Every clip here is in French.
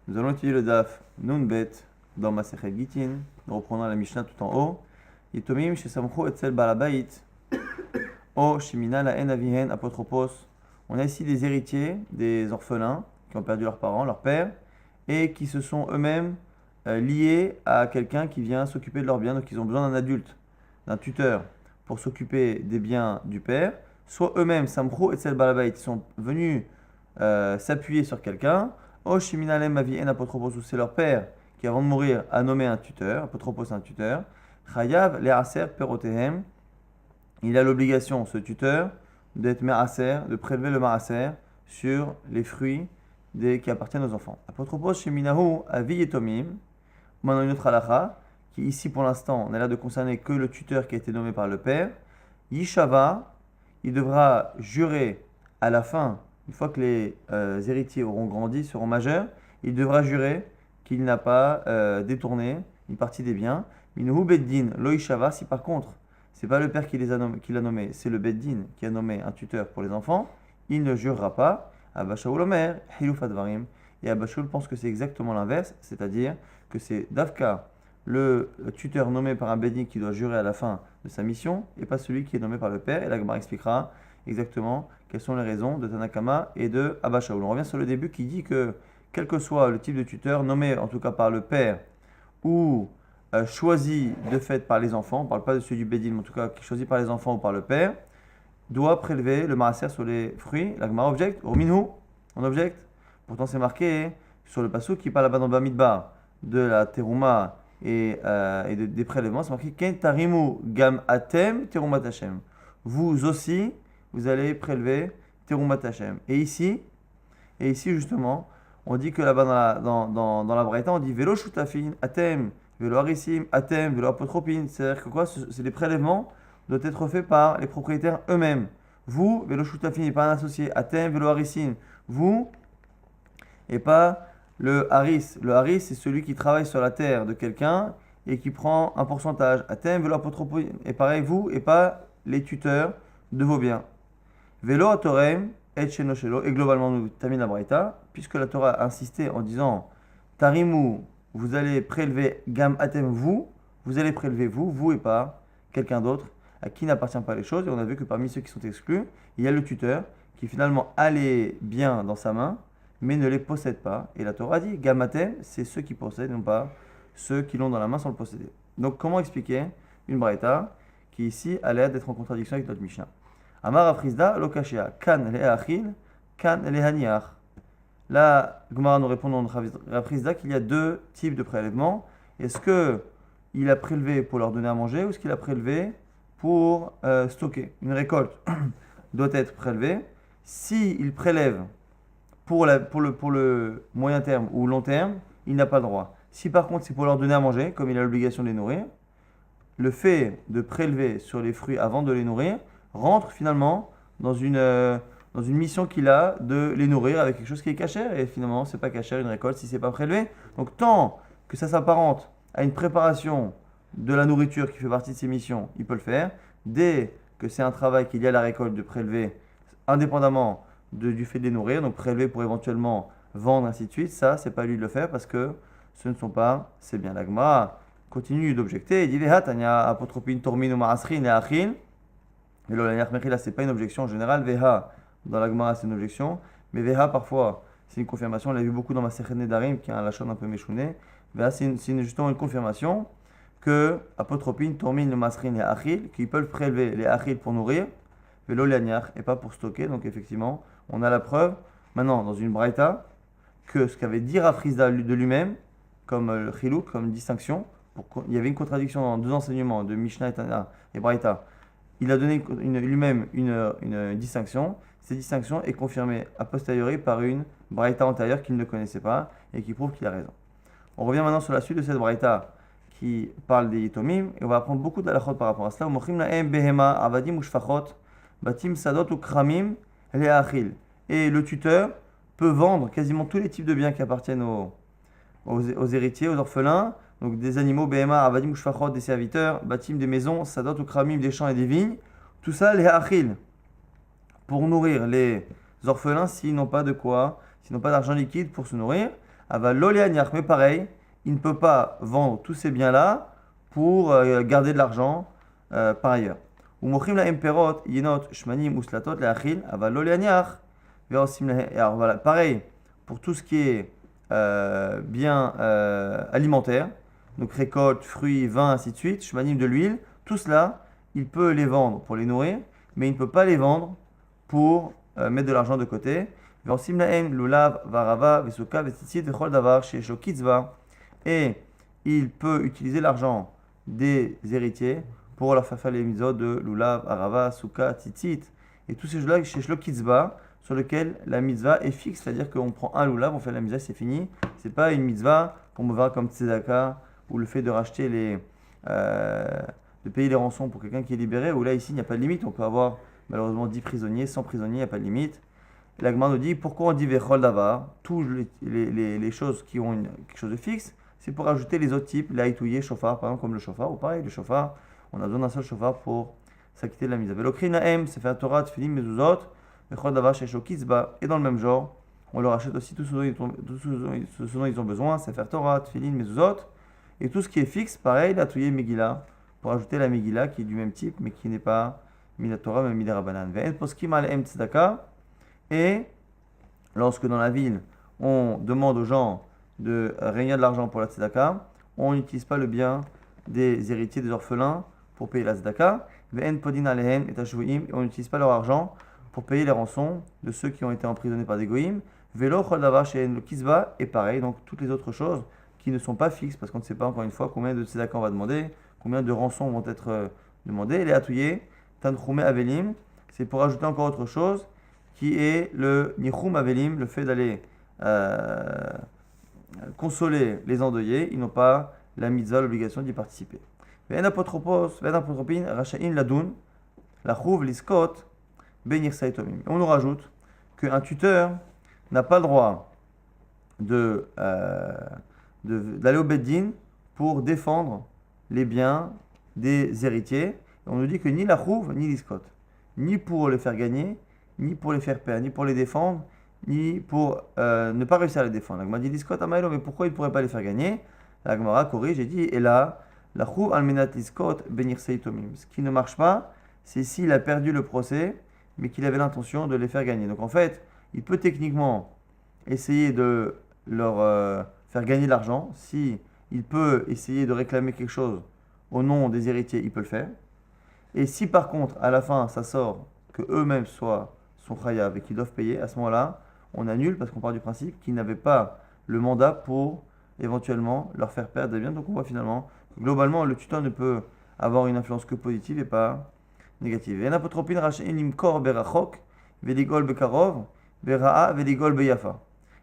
Nous allons étudier le Daf Nunbet dans Masechet Gitin. Nous reprenons la Mishnah tout en haut. Yitomim shesamchu etzel balabait o shemina lahen avihen apotropos. On a ici des héritiers, des orphelins qui ont perdu leurs parents, leur père, et qui se sont eux-mêmes liés à quelqu'un qui vient s'occuper de leurs biens. Donc ils ont besoin d'un adulte, d'un tuteur pour s'occuper des biens du père. Soit eux-mêmes, samchu etzel balabait, ils sont venus s'appuyer sur quelqu'un. O shiminalem avien apotropos, c'est leur père qui avant de mourir a nommé un tuteur, apotropos un tuteur. Chayav le'aser perotehem, il a l'obligation, ce tuteur, d'être ma'aser, de prélever le ma'aser sur les fruits qui appartiennent aux enfants. Apotropos shiminahu avi yetomim, maintenant une autre halakha, qui ici pour l'instant n'a l'air de concerner que le tuteur qui a été nommé par le père. Yishava, il devra jurer à la fin. Une fois que les héritiers auront grandi, seront majeurs, il devra jurer qu'il n'a pas détourné une partie des biens. Minuhu beddin loishava, si par contre, c'est pas le père qui l'a nommé, c'est le beddin qui a nommé un tuteur pour les enfants, il ne jurera pas. Abba Shaul omer hiluf advarim. Et Abba Shaul pense que c'est exactement l'inverse, c'est-à-dire que c'est Davka, le tuteur nommé par un beddin qui doit jurer à la fin de sa mission, et pas celui qui est nommé par le père. Et la Gemara expliquera exactement quelles sont les raisons de Tanakama et de Abba Shaul. On revient sur le début qui dit que quel que soit le type de tuteur, nommé en tout cas par le père ou choisi de fait par les enfants, on ne parle pas de celui du Bédine, mais en tout cas qui est choisi par les enfants ou par le père, doit prélever le maaser sur les fruits. La Gemara objecte, au minhu, on objecte. Pourtant c'est marqué sur le passage qui parle là-bas dans Bamidbar de la terouma et des prélèvements, c'est marqué Ken tarimu gam atem terumat Hashem. Vous aussi, vous allez prélever Terumat Hashem. Et ici justement, on dit que là-bas dans la Braïta, on dit Velo shutafin, atem, velo harissim, atem, velo apotropin. C'est-à-dire que quoi? C'est les prélèvements doivent être faits par les propriétaires eux-mêmes. Vous, velo shutafin, et pas un associé, atem, velo harissim. Vous, et pas le haris. Le haris, c'est celui qui travaille sur la terre de quelqu'un et qui prend un pourcentage. Atem, velo apotropin. Et pareil, vous, et pas les tuteurs de vos biens. Velo atorem et sheno shelo, et globalement nous termine la braïta, puisque la Torah a insisté en disant Tarimu, vous allez prélever gam atem, vous allez prélever vous et pas quelqu'un d'autre à qui n'appartient pas les choses. Et on a vu que parmi ceux qui sont exclus, il y a le tuteur qui finalement a les biens dans sa main, mais ne les possède pas. Et la Torah dit gam atem, c'est ceux qui possèdent, non pas ceux qui l'ont dans la main sans le posséder. Donc comment expliquer une braïta qui ici a l'air d'être en contradiction avec notre Mishnah? Amar Afrizda, Lokashia, Kan le'achil, Kan le'haniach. Là, Gemara nous répond dans Afrizda qu'il y a deux types de prélèvements. Est-ce qu'il a prélevé pour leur donner à manger ou est-ce qu'il a prélevé pour stocker? Une récolte doit être prélevée. S'il prélève pour le moyen terme ou long terme, il n'a pas le droit. Si par contre c'est pour leur donner à manger, comme il a l'obligation de les nourrir, le fait de prélever sur les fruits avant de les nourrir rentre finalement dans une mission qu'il a de les nourrir avec quelque chose qui est cachère. Et finalement, c'est pas cachère une récolte si c'est pas prélevé. Donc tant que ça s'apparente à une préparation de la nourriture qui fait partie de ses missions, il peut le faire. Dès que c'est un travail qu'il y a à la récolte de prélever indépendamment du fait de les nourrir, donc prélever pour éventuellement vendre, ainsi de suite, ça, c'est pas lui de le faire parce que ce ne sont pas ses biens. L'agma continue d'objecter. Il dit Veha tanya apotropin tormin ou ma'asrin et achil. Mais là, c'est pas une objection en général. Veha, dans la Gemara, c'est une objection. Mais Veha, parfois, c'est une confirmation. On l'a vu beaucoup dans ma Masechet Nedarim, qui a un lachon un peu méchouné. Veha, c'est justement une confirmation que apotropine, tormin, le masrin et achil, qu'ils peuvent prélever les achil pour nourrir, velo l'aniach, et pas pour stocker. Donc, effectivement, on a la preuve, maintenant, dans une braïta, que ce qu'avait dit Rafrizda de lui-même, comme le chiluk, comme distinction, il y avait une contradiction dans deux enseignements de Mishnah et Tana et braïta. Il a donné lui-même une distinction. Cette distinction est confirmée a posteriori par une braïta antérieure qu'il ne connaissait pas et qui prouve qu'il a raison. On revient maintenant sur la suite de cette braïta qui parle des yitomim et on va apprendre beaucoup de halachot par rapport à cela. Mochim lahem behema avadim ou shfachot batim sadot ou kramim le'achil. Et le tuteur peut vendre quasiment tous les types de biens qui appartiennent aux héritiers, aux orphelins. Donc des animaux, behema, avadim, shfachot, des serviteurs, batim, des maisons, sadot ou kramim, des champs et des vignes. Tout ça, les achil, pour nourrir les orphelins s'ils n'ont pas de quoi, s'ils n'ont pas d'argent liquide pour se nourrir. Avalolianiach, mais pareil, il ne peut pas vendre tous ces biens-là pour garder de l'argent par ailleurs. Umochim la emperot, yenot, shmanim, uslatot, leachil, avalolianiach, veosim la. Alors voilà, pareil pour tout ce qui est biens alimentaires, donc récoltes, fruits, vins, ainsi de suite, shmanim de l'huile, tout cela, il peut les vendre pour les nourrir, mais il ne peut pas les vendre pour mettre de l'argent de côté. Et il peut utiliser l'argent des héritiers pour leur faire les mitzvot de lulav, arava, souka, tzitzit, et tous ces choses-là chez Shlokitzba, sur lesquels la mitzvah est fixe, c'est-à-dire qu'on prend un lulav, on fait la mitzvah, c'est fini. C'est pas une mitzvah qu'on me verra comme tzedaka, ou le fait de racheter de payer les rançons pour quelqu'un qui est libéré, où là, ici, il n'y a pas de limite. On peut avoir malheureusement 10 prisonniers, 100 prisonniers, il n'y a pas de limite. Et la Gemara nous dit pourquoi on dit Vechol Davar, tous les choses qui ont quelque chose de fixe, c'est pour ajouter les autres types, l'aïtouye, chauffard, par exemple, comme le chauffard, ou pareil, le chauffard, on a besoin d'un seul chauffard pour s'acquitter de la mise. Velokri Naem, c'est faire Torah, Tfilim, Mezuzot, Vechol Davar, Shesho Kitzba, et dans le même genre, on leur achète aussi tout ce dont ils ont besoin, c'est faire Torah, Tfilim, Mezuzot, et tout ce qui est fixe, pareil, l'aïtouye, Megillah, pour ajouter la Megillah qui est du même type, mais qui n'est pas Mida Torah, mais Mida Rabbanan. Ve'en poskim alem tzedaka. Et lorsque dans la ville, on demande aux gens de réunir de l'argent pour la tzedaka, on n'utilise pas le bien des héritiers, des orphelins, pour payer la tzedaka. Ve'en podin alehem et tashvuim. On n'utilise pas leur argent pour payer les rançons de ceux qui ont été emprisonnés par des goïms. Ve'lo chol davar she'en lo kizba. Et pareil, donc toutes les autres choses qui ne sont pas fixes, parce qu'on ne sait pas encore une fois combien de tzedaka on va demander, combien de rançons vont être demandées. Les atouillés, tanchoume avelim, c'est pour ajouter encore autre chose, qui est le nichum avelim, le fait d'aller consoler les endeuillés. Ils n'ont pas la mitzvah, l'obligation d'y participer. Ve'en apotropos, ve'en apotropin, racha'in ladun, la chouv, l'iskot, benir saïtomim. On nous rajoute qu'un tuteur n'a pas le droit d'aller au beddin pour défendre les biens des héritiers. Et on nous dit que ni la chouv, ni l'iskot, ni pour les faire gagner, ni pour les faire perdre, ni pour les défendre, ni pour ne pas réussir à les défendre. La Gemara dit l'iskot amaïlo, mais pourquoi il ne pourrait pas les faire gagner? La Gemara corrige et dit, et là, la chouv almenat l'iskot benir seitomim. Ce qui ne marche pas, c'est s'il a perdu le procès, mais qu'il avait l'intention de les faire gagner. Donc en fait, il peut techniquement essayer de leur faire gagner de l'argent. Si il peut essayer de réclamer quelque chose au nom des héritiers, il peut le faire. Et si par contre, à la fin, ça sort que eux-mêmes sont chayav et qu'ils doivent payer, à ce moment-là, on annule parce qu'on part du principe qu'ils n'avaient pas le mandat pour éventuellement leur faire perdre des biens. Donc on voit finalement que globalement, le tuteur ne peut avoir une influence que positive et pas négative. Et n'apotropin rach'in limkor berachok, veligol bekarov, bera'a veligol beyafa.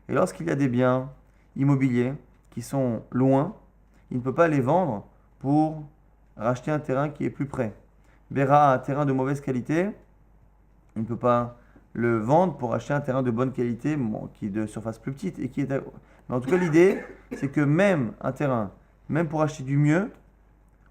Et lorsqu'il y a des biens immobiliers qui sont loin, il ne peut pas les vendre pour racheter un terrain qui est plus près. Bera'a, un terrain de mauvaise qualité, il ne peut pas le vendre pour acheter un terrain de bonne qualité, qui est de surface plus petite. Mais en tout cas, l'idée, c'est que même un terrain, même pour acheter du mieux,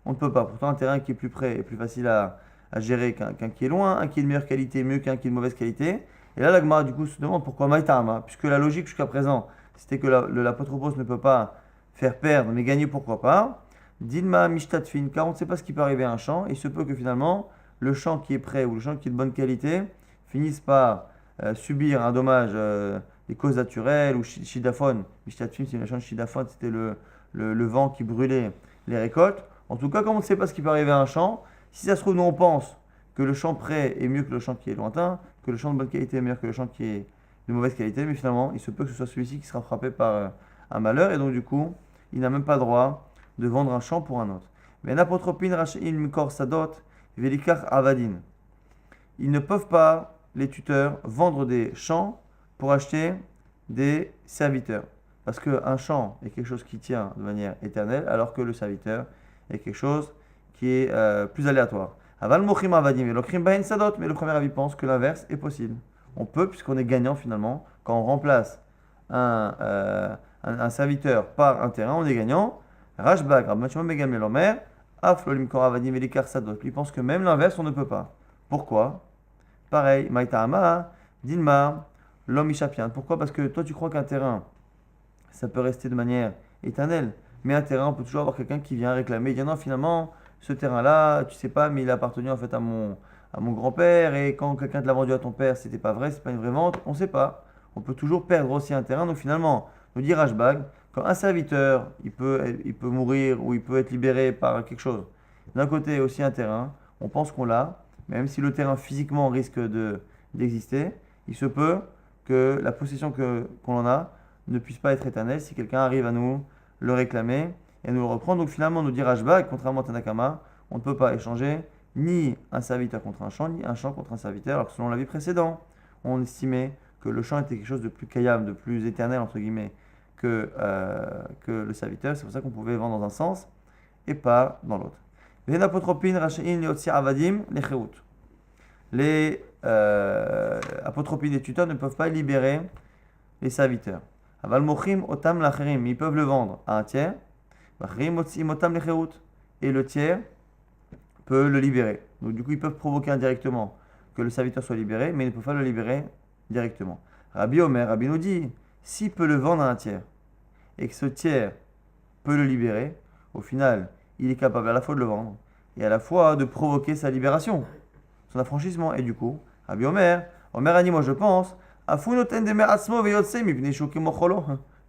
on ne peut pas. Pourtant, un terrain qui est plus près est plus facile à gérer qu'un qui est loin, un qui est de meilleure qualité mieux qu'un qui est de mauvaise qualité. Et là, la Gemara, du coup, se demande pourquoi Maïtama, puisque la logique jusqu'à présent, c'était que l'apotropos ne peut pas faire perdre, mais gagner, pourquoi pas. Dilma mishtatfin, car on ne sait pas ce qui peut arriver à un champ, et il se peut que finalement, le champ qui est prêt ou le champ qui est de bonne qualité finisse par subir un dommage des causes naturelles ou shidaphone. Mishtatfin, c'est une champ de shidaphone, c'était le vent qui brûlait les récoltes. En tout cas, comme on ne sait pas ce qui peut arriver à un champ, si ça se trouve, nous on pense que le champ prêt est mieux que le champ qui est lointain, que le champ de bonne qualité est meilleur que le champ qui est de mauvaise qualité, mais finalement, il se peut que ce soit celui-ci qui sera frappé par un malheur, et donc du coup, il n'a même pas le droit de vendre un champ pour un autre. Mais n'apotropin rach'in mikor sadot velikar avadin. Ils ne peuvent pas, les tuteurs, vendre des champs pour acheter des serviteurs. Parce qu'un champ est quelque chose qui tient de manière éternelle, alors que le serviteur est quelque chose qui est plus aléatoire. Aval mochim avadim velokrim bain sadot, mais le premier avis pense que l'inverse est possible. On peut, puisqu'on est gagnant finalement, quand on remplace un serviteur par un terrain, on est gagnant. Rashbag, Rabban Shimon ben Gamliel Omer, af lolim kor avadim velikar sadot. Il pense que même l'inverse, on ne peut pas. Pourquoi? Pareil, Maïtama, Dilma, l'homme ishapian. Pourquoi? Parce que toi, tu crois qu'un terrain, ça peut rester de manière éternelle. Mais un terrain, on peut toujours avoir quelqu'un qui vient réclamer, il dit non, finalement, ce terrain-là, tu sais pas, mais il a appartenu en fait à mon grand-père, et quand quelqu'un te l'a vendu à ton père, c'était pas vrai, c'est pas une vraie vente, on sait pas. On peut toujours perdre aussi un terrain, donc finalement, nous dit Rashbag, quand un serviteur, il peut mourir ou il peut être libéré par quelque chose, d'un côté aussi un terrain, on pense qu'on l'a, même si le terrain physiquement risque d'exister, il se peut que la possession qu'on en a ne puisse pas être éternelle si quelqu'un arrive à nous le réclamer et nous le reprendre. Donc finalement, nous dit Rashbag, contrairement à Tanakama, on ne peut pas échanger ni un serviteur contre un champ, ni un champ contre un serviteur, alors que selon l'avis précédent, on estimait que le champ était quelque chose de plus kayam, de plus éternel, entre guillemets, que le serviteur. C'est pour ça qu'on pouvait vendre dans un sens et pas dans l'autre. Les apotropines et tuteurs ne peuvent pas libérer les serviteurs. Aval mochim otam lacherim, ils peuvent le vendre à un tiers. Et le tiers peut le libérer. Donc du coup, ils peuvent provoquer indirectement que le serviteur soit libéré, mais ils ne peuvent pas le libérer directement. Rabbi Omer, Rabbi nous dit, s'il peut le vendre à un tiers, et que ce tiers peut le libérer, au final, il est capable à la fois de le vendre, et à la fois de provoquer sa libération, son affranchissement. Et du coup, Rabbi Omer, Omer a dit, moi je pense,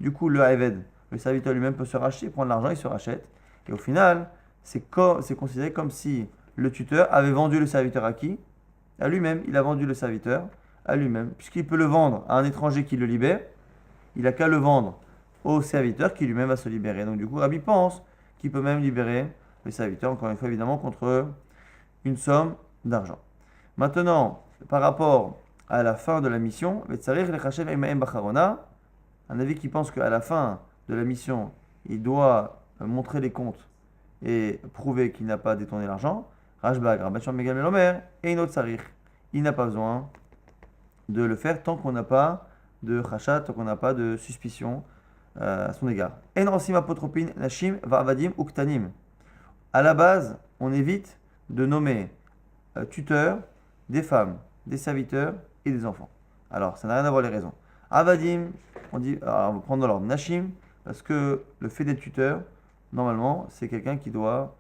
du coup, le Haved, le serviteur lui-même peut se racheter, prendre l'argent, il se rachète. Et au final, c'est considéré comme si le tuteur avait vendu le serviteur à qui? À lui-même. Il a vendu le serviteur à lui-même. Puisqu'il peut le vendre à un étranger qui le libère, il n'a qu'à le vendre au serviteur qui lui-même va se libérer. Donc du coup, Rabbi pense qu'il peut même libérer le serviteur, encore une fois évidemment, contre une somme d'argent. Maintenant, par rapport à la fin de la mission, un avis qui pense qu'à la fin de la mission, il doit montrer les comptes et prouver qu'il n'a pas détourné l'argent. Rashbag, Rabban Megal Melomer, et une autre sarich. Il n'a pas besoin de le faire tant qu'on n'a pas de rachat, tant qu'on n'a pas de suspicion à son égard. En rosim apotropin nashim va'avadim uktanim. À la base, on évite de nommer tuteurs des femmes, des serviteurs et des enfants. Alors, ça n'a rien à voir les raisons. Avadim, on va prendre dans l'ordre. Nashim, parce que le fait d'être tuteur, normalement, c'est quelqu'un qui doit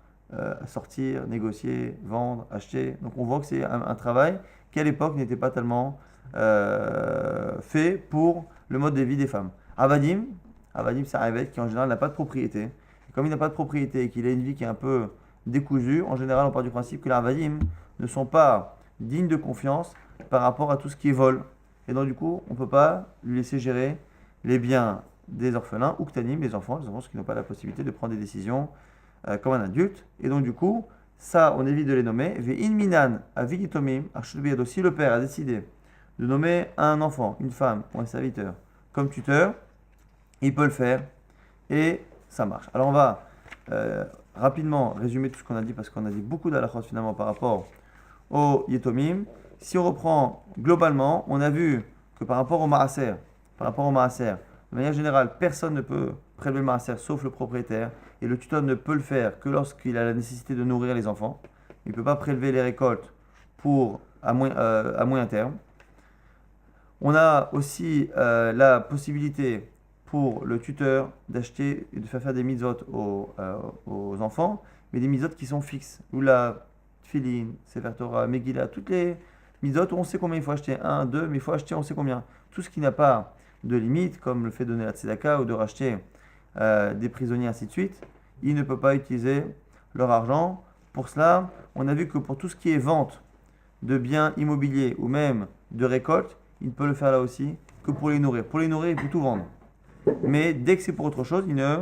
sortir, négocier, vendre, acheter. Donc on voit que c'est un travail qui à l'époque n'était pas tellement fait pour le mode de vie des femmes. Avadim, c'est un Aved qui en général n'a pas de propriété. Et comme il n'a pas de propriété et qu'il a une vie qui est un peu décousue, en général on part du principe que les Avadim ne sont pas dignes de confiance par rapport à tout ce qui est vol. Et donc du coup, on ne peut pas lui laisser gérer les biens des orphelins ou ktanim, les enfants qui n'ont pas la possibilité de prendre des décisions comme un adulte. Et donc du coup, ça, on évite de les nommer. Ve'in minan avigitomim arshulbiyado. Si le père a décidé de nommer un enfant, une femme ou un serviteur comme tuteur, il peut le faire et ça marche. Alors on va rapidement résumer tout ce qu'on a dit parce qu'on a dit beaucoup d'halachot finalement par rapport au yetomim. Si on reprend globalement, on a vu que par rapport au maaser, de manière générale, personne ne peut prélever le maaser sauf le propriétaire, et le tuteur ne peut le faire que lorsqu'il a la nécessité de nourrir les enfants. Il ne peut pas prélever les récoltes à moyen terme. On a aussi la possibilité pour le tuteur d'acheter et de faire des mitzvot aux enfants, mais des mitzvot qui sont fixes. Ou la Tfilin, Sefer Torah, Megillah, toutes les mitzvot où on sait combien il faut acheter, 1, 2, mais il faut acheter on sait combien. Tout ce qui n'a pas de limite, comme le fait de donner la tzedaka ou de racheter des prisonniers, ainsi de suite, il ne peut pas utiliser leur argent. Pour cela, on a vu que pour tout ce qui est vente de biens immobiliers ou même de récoltes, il ne peut le faire là aussi que pour les nourrir. Pour les nourrir, il peut tout vendre. Mais dès que c'est pour autre chose, il ne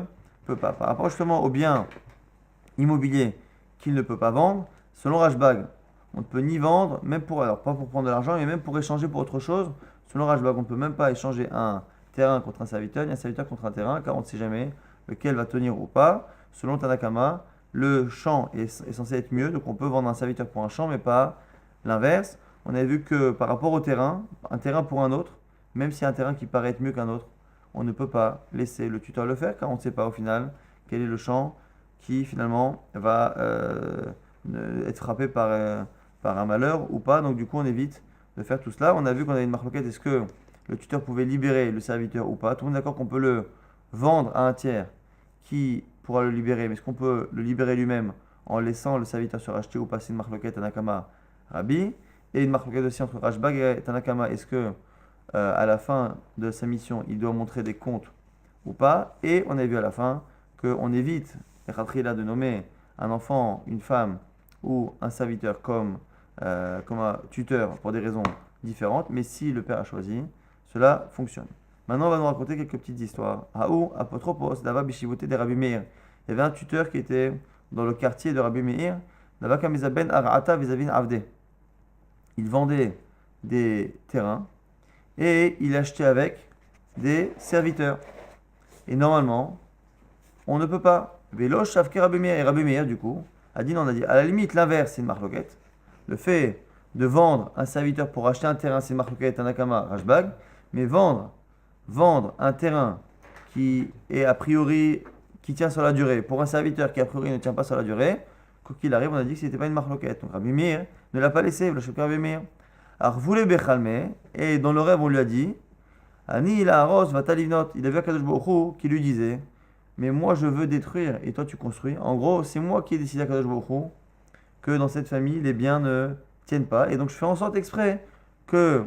peut pas. Par rapport justement aux biens immobiliers qu'il ne peut pas vendre, selon Rashbag, on ne peut ni vendre, même pas pour prendre de l'argent, mais même pour échanger pour autre chose. Selon Rashbag, on ne peut même pas échanger un terrain contre un serviteur, ni un serviteur contre un terrain, car on ne sait jamais lequel va tenir ou pas. Selon Tanakama, le champ est censé être mieux, donc on peut vendre un serviteur pour un champ, mais pas l'inverse. On a vu que par rapport au terrain, un terrain pour un autre, même si un terrain qui paraît être mieux qu'un autre, on ne peut pas laisser le tuteur le faire, car on ne sait pas au final quel est le champ qui finalement va être frappé par un malheur ou pas. Donc du coup, on évite de faire tout cela. On a vu qu'on avait une marloquette, est-ce que le tuteur pouvait libérer le serviteur ou pas. Tout le monde est d'accord qu'on peut le vendre à un tiers qui pourra le libérer, mais est-ce qu'on peut le libérer lui-même en laissant le serviteur se racheter ou passer une marloquette Tanakama Rabbi, et une marloquette aussi entre Rashbag et Tanakama, est-ce que à la fin de sa mission, il doit montrer des comptes ou pas, et on a vu à la fin qu'on évite, de nommer un enfant, une femme ou un serviteur comme un tuteur pour des raisons différentes, mais si le père a choisi, cela fonctionne. Maintenant, on va nous raconter quelques petites histoires. Haou, apotropos, d'Ava Bishivoté de Rabbi Meir. Il y avait un tuteur qui était dans le quartier de Rabbi Meir, d'Ava Kamizaben Arata Vezavin Avde. Il vendait des terrains et il achetait avec des serviteurs. Et normalement, on ne peut pas. Vélo, Shavke Rabbi Meir. Et Rabbi Meir, du coup, a dit non, on a dit à la limite, l'inverse, c'est une marloquette. Le fait de vendre un serviteur pour acheter un terrain, c'est une marloquette, un akama, rashbag. Mais vendre un terrain qui est a priori, qui tient sur la durée, pour un serviteur qui a priori ne tient pas sur la durée, quoi qu'il arrive, on a dit que ce n'était pas une marloquette. Donc Rabbi Meir ne l'a pas laissé, le Shavke Rabbi Meir. Alors, vous les Bechalme, et dans le rêve, on lui a dit, Ani il a Aros, va talivnot. Il a vu Akadosh Baruch Hu qui lui disait, mais moi je veux détruire et toi tu construis. En gros, c'est moi qui ai décidé à Akadosh Baruch Hu que dans cette famille, les biens ne tiennent pas. Et donc je fais en sorte exprès que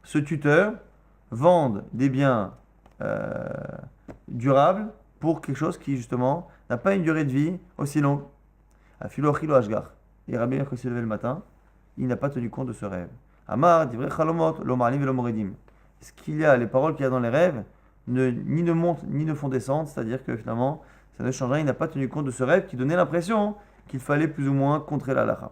ce tuteur vende des biens durables pour quelque chose qui justement n'a pas une durée de vie aussi longue. A philo achilo ashgar. Et Rabbi Meir, quand il s'est levé le matin, il n'a pas tenu compte de ce rêve. Amar, divrei chalomot, lo ma'alim velo moredim. Ce qu'il y a, les paroles qu'il y a dans les rêves, ni ne montent ni ne font descendre, c'est-à-dire que finalement, ça ne change rien, il n'a pas tenu compte de ce rêve qui donnait l'impression qu'il fallait plus ou moins contrer la halakha.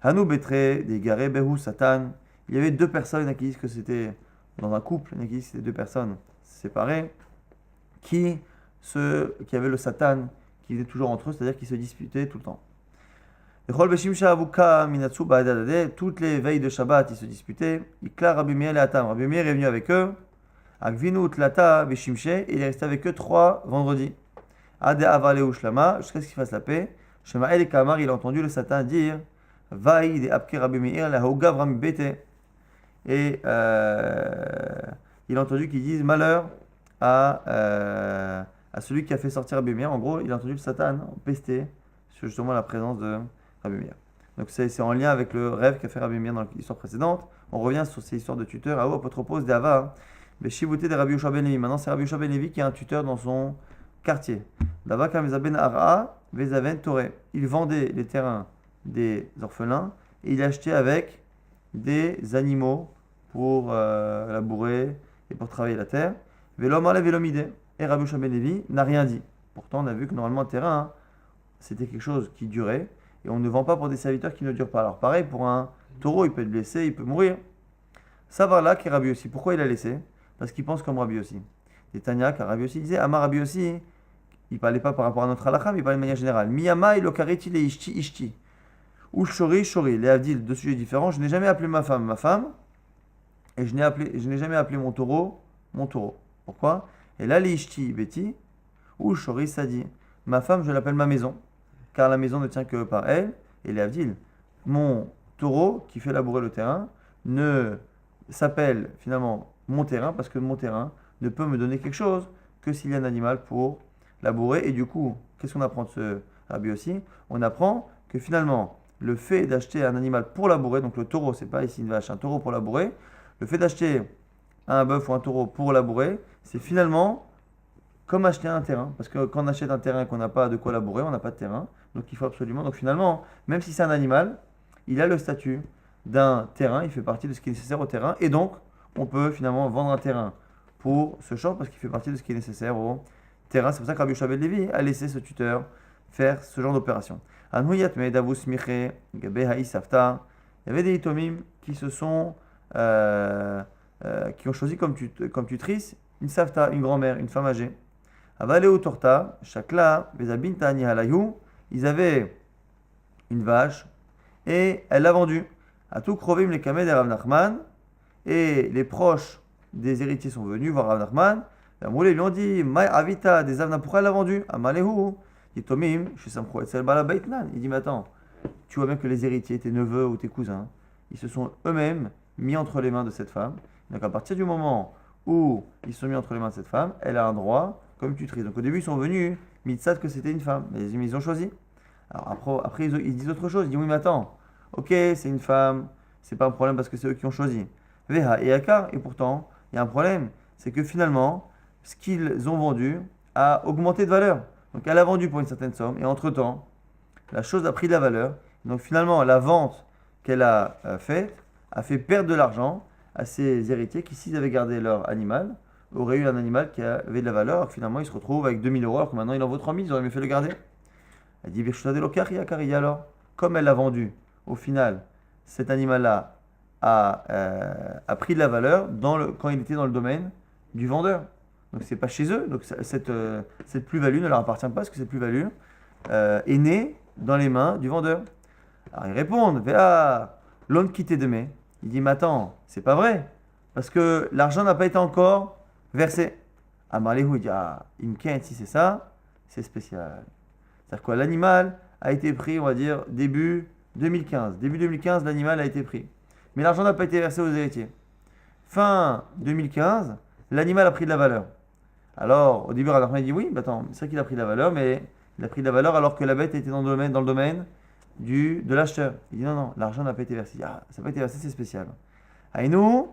Hanou betre, des garé behu satan. Il y avait deux personnes, il y en a qui disent que c'était dans un couple, il y en a qui disent que c'était deux personnes séparées, qui avaient le satan, qui étaient toujours entre eux, c'est-à-dire qu'ils se disputaient tout le temps. Toutes les veilles de Shabbat, ils se disputaient. Rabbi Meir est venu avec eux. Et il est resté avec eux 3 vendredis. Jusqu'à ce qu'il fasse la paix. Shema El Kamar, il a entendu le Satan dire Vaïd et Abke Rabbi Meir, la Hogav Rami Bete. Et il a entendu qu'ils disent malheur à celui qui a fait sortir Rabbi Meir. En gros, il a entendu le Satan pester sur justement la présence de Rabbi Meir. Donc c'est en lien avec le rêve qu'a fait Rabbi Meir dans l'histoire précédente. On revient sur ces histoires de tuteurs. Aou apotropos d'Ava. Beshivoté de Rabbi Yoshua ben Levi. Maintenant, c'est Rabbi Yoshua ben Levi qui est un tuteur dans son quartier. D'Ava Kamizaben Ara, Vezaven Toré. Il vendait les terrains des orphelins et il achetait avec des animaux pour labourer et pour travailler la terre. Velom ale velomide. Et Rabbi Yoshua ben Levi n'a rien dit. Pourtant, on a vu que normalement, le terrain, c'était quelque chose qui durait. Et on ne vend pas pour des serviteurs qui ne durent pas. Alors pareil, pour un taureau, il peut être blessé, il peut mourir. Savoir là qui est Rabbi aussi. Pourquoi il a laissé? Parce qu'il pense comme Rabbi aussi. Et Tanya, car Rabbi aussi disait, Amar Rabbi aussi, il ne parlait pas par rapport à notre halakha, mais il parlait de manière générale. Miyama il okariti le ishti ishti. Ou shori shori. Les avdil, deux sujets différents. Je n'ai jamais appelé ma femme, et je n'ai jamais appelé mon taureau. Pourquoi? Et là, les ishti beti, ou shori sadi. Ma femme, je l'appelle ma maison, car la maison ne tient que par elle. Et les avdil, mon taureau qui fait labourer le terrain ne s'appelle finalement mon terrain, parce que mon terrain ne peut me donner quelque chose que s'il y a un animal pour labourer. Et du coup, qu'est-ce qu'on apprend de ce Rabbi aussi? On apprend que finalement, le fait d'acheter un animal pour labourer, donc le taureau, c'est pas ici une vache, un taureau pour labourer, le fait d'acheter un bœuf ou un taureau pour labourer, c'est finalement comme acheter un terrain. Parce que quand on achète un terrain et qu'on n'a pas de quoi labourer, on n'a pas de terrain. Donc il faut absolument. Donc finalement, même si c'est un animal, il a le statut d'un terrain, il fait partie de ce qui est nécessaire au terrain. Et donc, on peut finalement vendre un terrain pour ce champ parce qu'il fait partie de ce qui est nécessaire au terrain. C'est pour ça que Rabbi Yoshua ben Levi a laissé ce tuteur faire ce genre d'opération. Il y avait des itomim qui qui ont choisi comme tutrice une savta, une grand-mère, une femme âgée. Avaleu torta, shakla, vezabinta nihalayou. Ils avaient une vache et elle l'a vendue. À tout krovim les kamed et Rav Nachman. Et les proches des héritiers sont venus voir Rav Nachman. Ils lui ont dit Maï avita des avna, pourquoi elle l'a vendue? Amalehu. Yitomim, je sais pas, il dit mais attends, tu vois bien que les héritiers, tes neveux ou tes cousins, ils se sont eux-mêmes mis entre les mains de cette femme. Donc à partir du moment où ils se sont mis entre les mains de cette femme, elle a un droit comme tutrice. Donc au début, ils sont venus, mitzat que c'était une femme, mais ils ont choisi. Alors après ils disent autre chose. Ils disent oui, mais attends, ok, c'est une femme, c'est pas un problème parce que c'est eux qui ont choisi. Veha et Akar, et pourtant, il y a un problème, c'est que finalement, ce qu'ils ont vendu a augmenté de valeur. Donc elle a vendu pour une certaine somme, et entre-temps, la chose a pris de la valeur. Donc finalement, la vente qu'elle a faite a fait perdre de l'argent à ses héritiers qui, s'ils avaient gardé leur animal, auraient eu un animal qui avait de la valeur. Alors que finalement, ils se retrouvent avec 2000 euros, alors que maintenant il en vaut 3000, ils auraient mieux fait de le garder. Elle dit Birchuta de l'Okari, Akari. Alors, comme elle l'a vendu, au final, cet animal-là a pris de la valeur quand il était dans le domaine du vendeur. Donc c'est pas chez eux. Donc cette plus-value ne leur appartient pas parce que cette plus-value est née dans les mains du vendeur. Alors ils répondent Véa, l'homme quitté de mai. Il dit mais attends, c'est pas vrai. Parce que l'argent n'a pas été encore versé. Amarlehu, il dit ah, Imken, si c'est ça, c'est spécial. C'est-à-dire quoi? L'animal a été pris, on va dire, début 2015. Début 2015, l'animal a été pris. Mais l'argent n'a pas été versé aux héritiers. Fin 2015, l'animal a pris de la valeur. Alors, au début, Radachman dit oui, bah attends, c'est vrai qu'il a pris de la valeur, mais il a pris de la valeur alors que la bête était dans le domaine de l'acheteur. Il dit non, non, l'argent n'a pas été versé. Ah, ça n'a pas été versé, c'est spécial. Aïnou,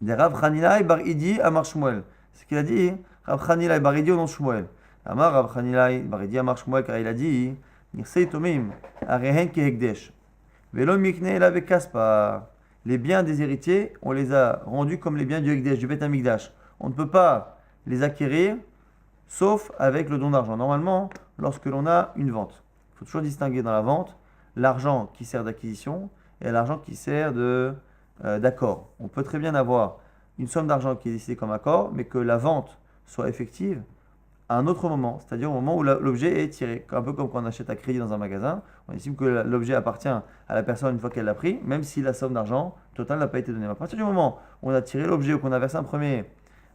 des Rav Chanina et Bar Idi Amar Shmuel. C'est ce qu'il a dit, Rav Chanina et Bar Idi au nom de Shmuel. Amar Rav Chanina et Bar Idi Amar Shmuel, car il a dit Nirsei Tomim, Arehen Kehekdesh. Velo Mikne la Kaspa. Les biens des héritiers, on les a rendus comme les biens du Hekdesh, du Bet Amikdash. On ne peut pas les acquérir sauf avec le don d'argent. Normalement, lorsque l'on a une vente, il faut toujours distinguer dans la vente l'argent qui sert d'acquisition et l'argent qui sert d'accord. On peut très bien avoir une somme d'argent qui est décidée comme accord, mais que la vente soit effective à un autre moment, c'est-à-dire au moment où l'objet est tiré. Un peu comme quand on achète à crédit dans un magasin, on estime que l'objet appartient à la personne une fois qu'elle l'a pris, même si la somme d'argent totale n'a pas été donnée. À partir du moment où on a tiré l'objet ou qu'on a versé un premier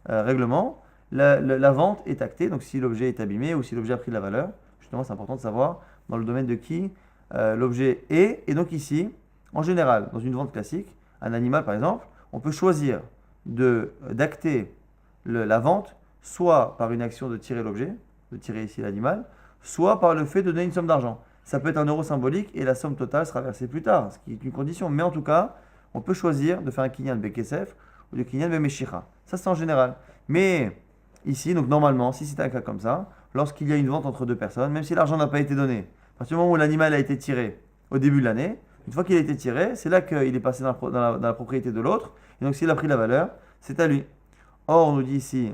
règlement, la vente est actée. Donc si l'objet est abîmé ou si l'objet a pris de la valeur, justement c'est important de savoir dans le domaine de qui l'objet est. Et donc ici, en général, dans une vente classique, un animal par exemple, on peut choisir d'acter la vente soit par une action de tirer l'objet, de tirer ici l'animal, soit par le fait de donner une somme d'argent. Ça peut être un euro symbolique et la somme totale sera versée plus tard, ce qui est une condition. Mais en tout cas, on peut choisir de faire un kinyan bekesef ou de kinyan bemeshira. Ça c'est en général. Mais ici, donc normalement, si c'est un cas comme ça, lorsqu'il y a une vente entre deux personnes, même si l'argent n'a pas été donné, à partir du moment où l'animal a été tiré au début de l'année, une fois qu'il a été tiré, c'est là qu'il est passé dans la propriété de l'autre. Et donc s'il a pris la valeur, c'est à lui. Or, on nous dit ici,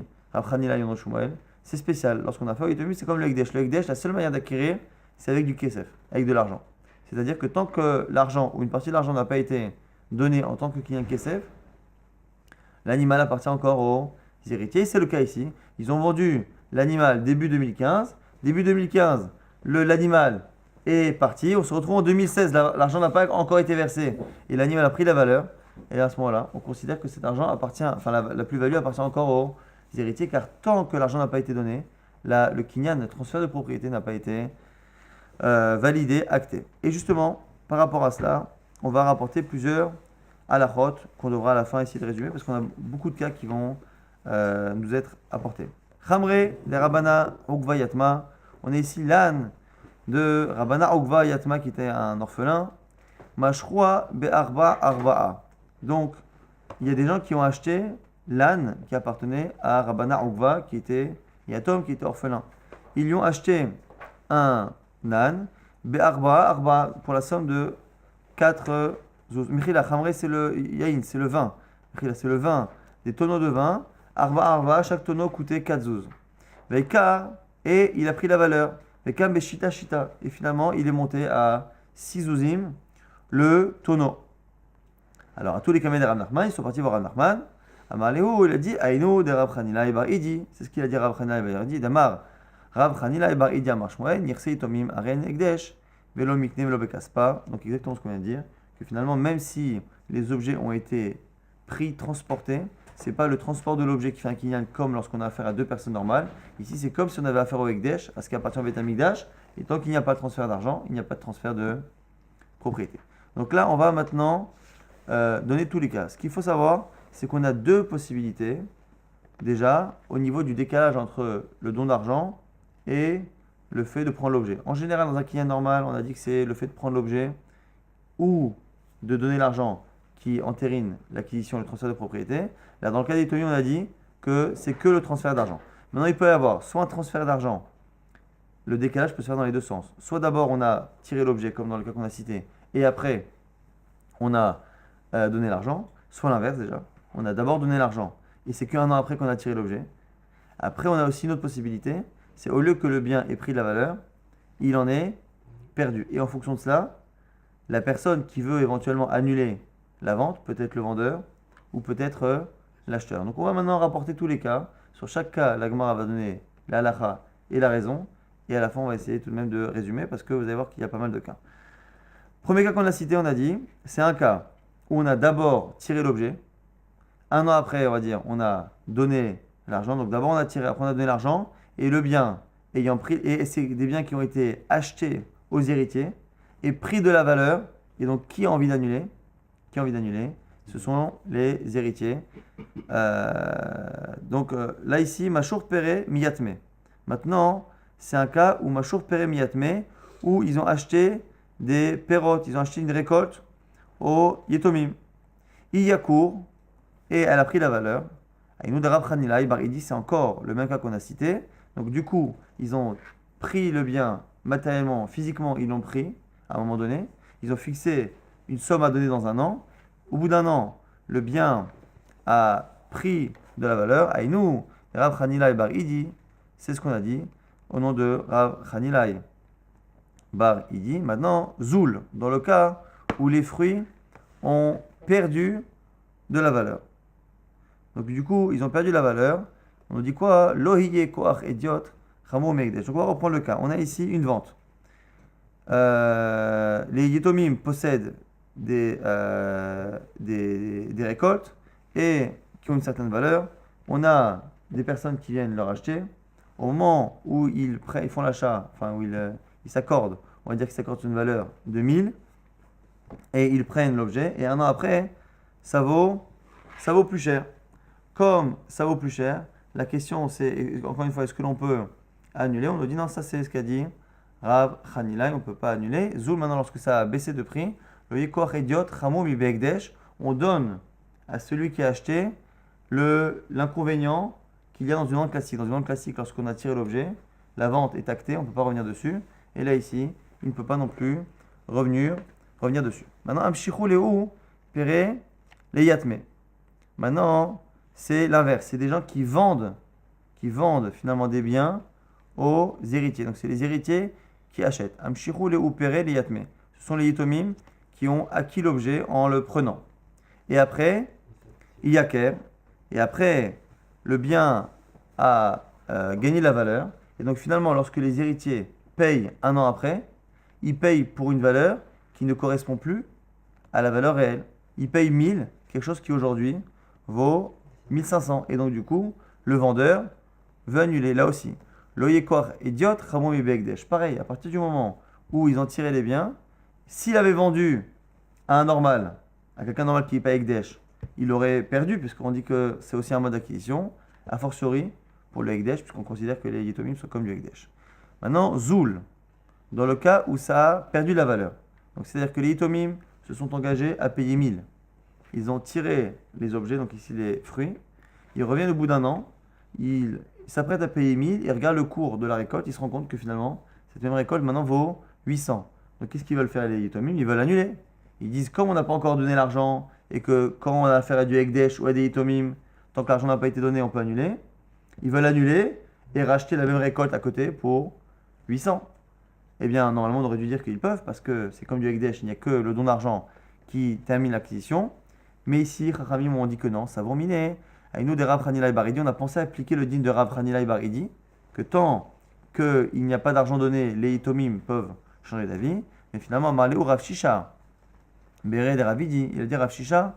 c'est spécial. Lorsqu'on a fait Oyetomu, c'est comme le Hekdesh. Le Hekdesh, la seule manière d'acquérir, c'est avec du kesef, avec de l'argent. C'est-à-dire que tant que l'argent ou une partie de l'argent n'a pas été donné en tant que kinyan kesef, l'animal appartient encore aux héritiers. C'est le cas ici. Ils ont vendu l'animal début 2015. Début 2015, l'animal est parti. On se retrouve en 2016. L'argent n'a pas encore été versé et l'animal a pris la valeur. Et à ce moment-là, on considère que cet argent appartient, enfin la plus-value appartient encore aux héritiers, car tant que l'argent n'a pas été donné, le kinyan, le transfert de propriété n'a pas été validé, acté. Et justement, par rapport à cela, on va rapporter plusieurs halachot qu'on devra à la fin essayer de résumer, parce qu'on a beaucoup de cas qui vont nous être apportés. Chamre de Rabbana Ogva Yatma. On est ici l'âne de Rabbana Ogva Yatma qui était un orphelin. Mashrua Be'arba Arba'a. Donc, il y a des gens qui ont acheté l'âne qui appartenait à Rabbana Ogva, qui était Yatom, qui était orphelin. Ils lui ont acheté un âne, Arba, pour la somme de 4 zouz. Michila Chamre, c'est le yaïn, c'est le vin. Michila, c'est le vin, des tonneaux de vin. Arba, chaque tonneau coûtait 4 zouz. Veikar, et il a pris la valeur. Veikar Beshita Shita. Et finalement, il est monté à 6 zouzim, le tonneau. Alors, à tous les camés de Rav Nachman, ils sont partis voir Rav Nachman. Amarlehu, il a dit Aïnou de Rav Chanila et Bar Idi. C'est ce qu'il a dit Rav Chanila et Bar Idi. Damar, Rav Chanila et Bar Idi Amar Shmuel, Nirsei Tomim Aren Ekdesh, Velo Mikne Velo Bekaspa. Donc, exactement ce qu'on vient de dire. Que finalement, même si les objets ont été pris, transportés, c'est pas le transport de l'objet qui fait un kinyan comme lorsqu'on a affaire à deux personnes normales. Ici, c'est comme si on avait affaire au Ekdesh, à ce qui appartient au Bet Amikdash. Et tant qu'il n'y a pas de transfert d'argent, il n'y a pas de transfert de propriété. Donc là, on va maintenant donner tous les cas. Ce qu'il faut savoir, c'est qu'on a deux possibilités déjà au niveau du décalage entre le don d'argent et le fait de prendre l'objet. En général, dans un client normal, on a dit que c'est le fait de prendre l'objet ou de donner l'argent qui entérine l'acquisition et le transfert de propriété. Là, dans le cas des Yétomim, on a dit que c'est que le transfert d'argent. Maintenant, il peut y avoir soit un transfert d'argent, le décalage peut se faire dans les deux sens. Soit d'abord, on a tiré l'objet, comme dans le cas qu'on a cité, et après, on a donné l'argent, soit l'inverse déjà. On a d'abord donné l'argent, et c'est qu'un an après qu'on a tiré l'objet. Après, on a aussi une autre possibilité, c'est au lieu que le bien ait pris de la valeur, il en est perdu. Et en fonction de cela, la personne qui veut éventuellement annuler la vente, peut-être le vendeur, ou peut-être l'acheteur. Donc on va maintenant rapporter tous les cas. Sur chaque cas, la Gemara va donner la halacha et la raison. Et à la fin, on va essayer tout de même de résumer parce que vous allez voir qu'il y a pas mal de cas. Premier cas qu'on a cité, on a dit, c'est un cas où on a d'abord tiré l'objet. Un an après, on va dire, on a donné l'argent. Donc d'abord on a tiré, après on a donné l'argent. Et le bien ayant pris, et c'est des biens qui ont été achetés aux héritiers et pris de la valeur. Et donc qui a envie d'annuler? Qui a envie d'annuler? Ce sont les héritiers. Là ici, Machour Pere Miyatme. Maintenant, c'est un cas où Machour Pere Miyatme, où ils ont acheté des pérotes, ils ont acheté une récolte au Yetomim. Iyakour, et elle a pris la valeur. Aïnou de Rav Hanilai, Baridi, c'est encore le même cas qu'on a cité. Donc du coup, ils ont pris le bien matériellement, physiquement, ils l'ont pris à un moment donné. Ils ont fixé une somme à donner dans un an. Au bout d'un an, le bien a pris de la valeur. Aïnou, Rav Hanilai Bar Idi, c'est ce qu'on a dit au nom de Rav Hanilai Bar Idi. Maintenant, Zoul, dans le cas où les fruits ont perdu de la valeur. Donc du coup, ils ont perdu la valeur. On nous dit quoi? Lohiye koach idiot, chamo megdesh. Donc on va reprendre le cas. On a ici une vente. Les Yetomim possèdent des récoltes et qui ont une certaine valeur. On a des personnes qui viennent leur acheter. Au moment où ils font l'achat, enfin où ils s'accordent, on va dire qu'ils s'accordent une valeur de 1000 et ils prennent l'objet. Et un an après, ça vaut plus cher. Comme ça vaut plus cher, la question c'est, encore une fois, est-ce que l'on peut annuler? On nous dit non, ça c'est ce qu'a dit Rav Hanilai, on ne peut pas annuler. Zoul, maintenant, lorsque ça a baissé de prix, le Yikoach Idiot, Chamo Mi Beekdesh, on donne à celui qui a acheté l'inconvénient qu'il y a dans une vente classique. Dans une vente classique, lorsqu'on a tiré l'objet, la vente est actée, on ne peut pas revenir dessus. Et là, ici, il ne peut pas non plus revenir dessus. Maintenant, Amshichou Lehu Pere Leyatme. Maintenant, c'est l'inverse. C'est des gens qui vendent finalement des biens aux héritiers. Donc, c'est les héritiers qui achètent. Amshichou Lehu Pere Leyatme. Ce sont les Yitomim qui ont acquis l'objet en le prenant. Et après, Iyaker. Et après, le bien a gagné la valeur. Et donc finalement, lorsque les héritiers payent un an après, ils payent pour une valeur qui ne correspond plus à la valeur réelle. Ils payent 1000, quelque chose qui aujourd'hui vaut 1500. Et donc du coup, le vendeur veut annuler là aussi. Loyekor idiot, Ramon Begdesh. Pareil, à partir du moment où ils ont tiré les biens, s'il avait vendu à un normal, à quelqu'un normal qui n'est pas Ekdesh, il aurait perdu, puisqu'on dit que c'est aussi un mode d'acquisition, a fortiori pour le Ekdesh, puisqu'on considère que les Yetomim sont comme du Ekdesh. Maintenant, Zoul, dans le cas où ça a perdu la valeur. Donc c'est-à-dire que les Yetomim se sont engagés à payer 1000. Ils ont tiré les objets, donc ici les fruits, ils reviennent au bout d'un an, ils s'apprêtent à payer 1000, ils regardent le cours de la récolte, ils se rendent compte que finalement, cette même récolte maintenant vaut 800. Donc qu'est-ce qu'ils veulent faire les Yetomim? Ils veulent annuler. Ils disent, comme on n'a pas encore donné l'argent, et que quand on a affaire à du Ekdesh ou à des Yitomim, tant que l'argent n'a pas été donné, on peut annuler. Ils veulent annuler et racheter la même récolte à côté pour 800. Eh bien, normalement, on aurait dû dire qu'ils peuvent, parce que c'est comme du Ekdesh, il n'y a que le don d'argent qui termine l'acquisition. Mais ici, Chachamim ont dit que non, ça vaut miner. Avec nous, des Rav Hanilai Baridi, on a pensé à appliquer le din de Rav Hanilai Baridi, que tant qu'il n'y a pas d'argent donné, les Yitomim peuvent changer d'avis. Mais finalement, Marlé ou Rav Shisha, Béré des Ravidi, il a dit Rav Shisha,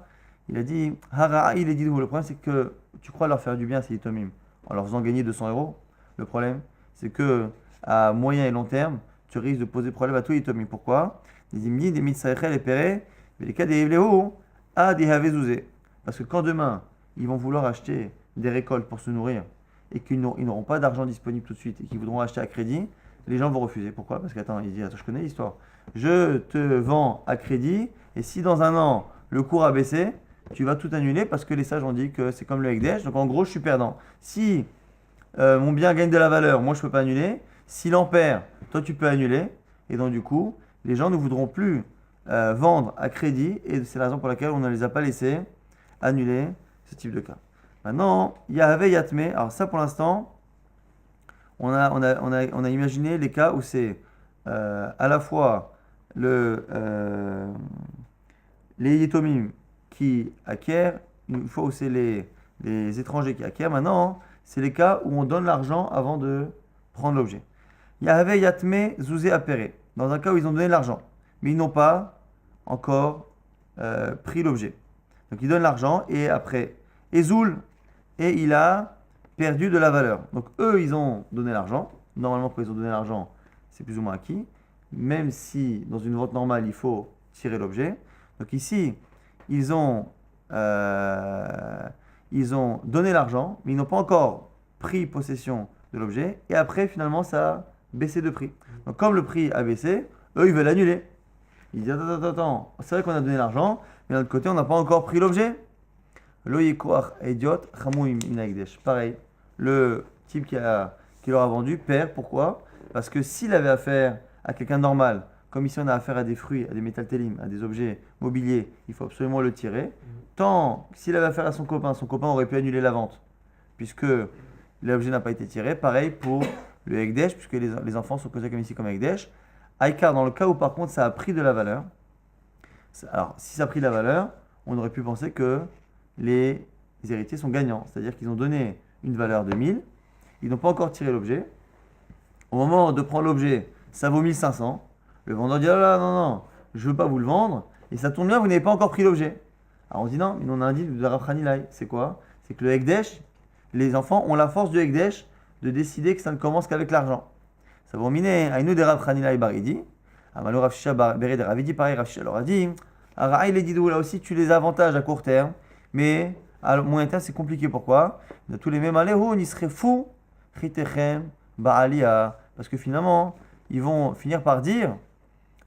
il a dit Hara'a, il a dit le problème c'est que tu crois leur faire du bien ces Yitomim en leur faisant gagner 200 euros. Le problème c'est que à moyen et long terme, tu risques de poser problème à tous les Yitomim. Pourquoi? Des imni, des mitzaychel et péré, mais les cas des evléo, à des havezuzé. Parce que quand demain ils vont vouloir acheter des récoltes pour se nourrir et qu'ils n'auront pas d'argent disponible tout de suite et qu'ils voudront acheter à crédit, les gens vont refuser. Pourquoi? Parce qu'attends, il dit, attends, je connais l'histoire. Je te vends à crédit et si dans un an le cours a baissé, tu vas tout annuler parce que les sages ont dit que c'est comme le Hekdesh. Donc en gros, je suis perdant. Si mon bien gagne de la valeur, moi je ne peux pas annuler. S'il en perd, toi tu peux annuler. Et donc du coup, les gens ne voudront plus vendre à crédit et c'est la raison pour laquelle on ne les a pas laissés annuler ce type de cas. Maintenant, Yahvé Yatme. Alors ça pour l'instant, on a imaginé les cas où c'est à la fois les Yetomim qui acquièrent, une fois où c'est les étrangers qui acquièrent. Maintenant, c'est les cas où on donne l'argent avant de prendre l'objet. Yahvé Yatme Zouzé Apéré. Dans un cas où ils ont donné l'argent, mais ils n'ont pas encore pris l'objet. Donc ils donnent l'argent et après, Ezoul, et il a perdu de la valeur. Donc eux, ils ont donné l'argent. Normalement, quand ils ont donné l'argent, c'est plus ou moins acquis. Même si dans une vente normale, il faut tirer l'objet. Donc ici, ils ont donné l'argent, mais ils n'ont pas encore pris possession de l'objet. Et après, finalement, ça a baissé de prix. Donc comme le prix a baissé, eux, ils veulent annuler. Ils disent, attends, c'est vrai qu'on a donné l'argent, mais d'un autre côté, on n'a pas encore pris l'objet. Lo yikoach idiot chamouim inagdesh. Pareil, le type qui leur a vendu perd. Pourquoi? Parce que s'il avait affaire à quelqu'un de normal, comme ici on a affaire à des fruits, à des métaltélim, à des objets mobiliers, il faut absolument le tirer. Tant s'il avait affaire à son copain aurait pu annuler la vente, puisque l'objet n'a pas été tiré. Pareil pour le Hekdesh, puisque les enfants sont posés comme ici comme Hekdesh. Aïkar, dans le cas où par contre ça a pris de la valeur, alors si ça a pris de la valeur, on aurait pu penser que les héritiers sont gagnants, c'est-à-dire qu'ils ont donné une valeur de 1000, ils n'ont pas encore tiré l'objet. Au moment de prendre l'objet, ça vaut 1500. Le vendeur dit, ah là, non, je ne veux pas vous le vendre, et ça tombe bien, vous n'avez pas encore pris l'objet. Alors on dit non, mais on a un dit de Rav Hanilai. C'est quoi? C'est que le Hekdesh, les enfants ont la force du Hekdesh de décider que ça ne commence qu'avec l'argent. Ça va miner à une de Rav Hanilai Baridi, à Malo Rav Shisha Bered Ravidi, pareil, Rav Shisha leur a dit, à Raï les Didou, là aussi tu les avantages à court terme, mais à moyen terme c'est compliqué. Pourquoi? De tous les mêmes aléhou, ils seraient fous, Chitechem, Baalia, parce que finalement, ils vont finir par dire,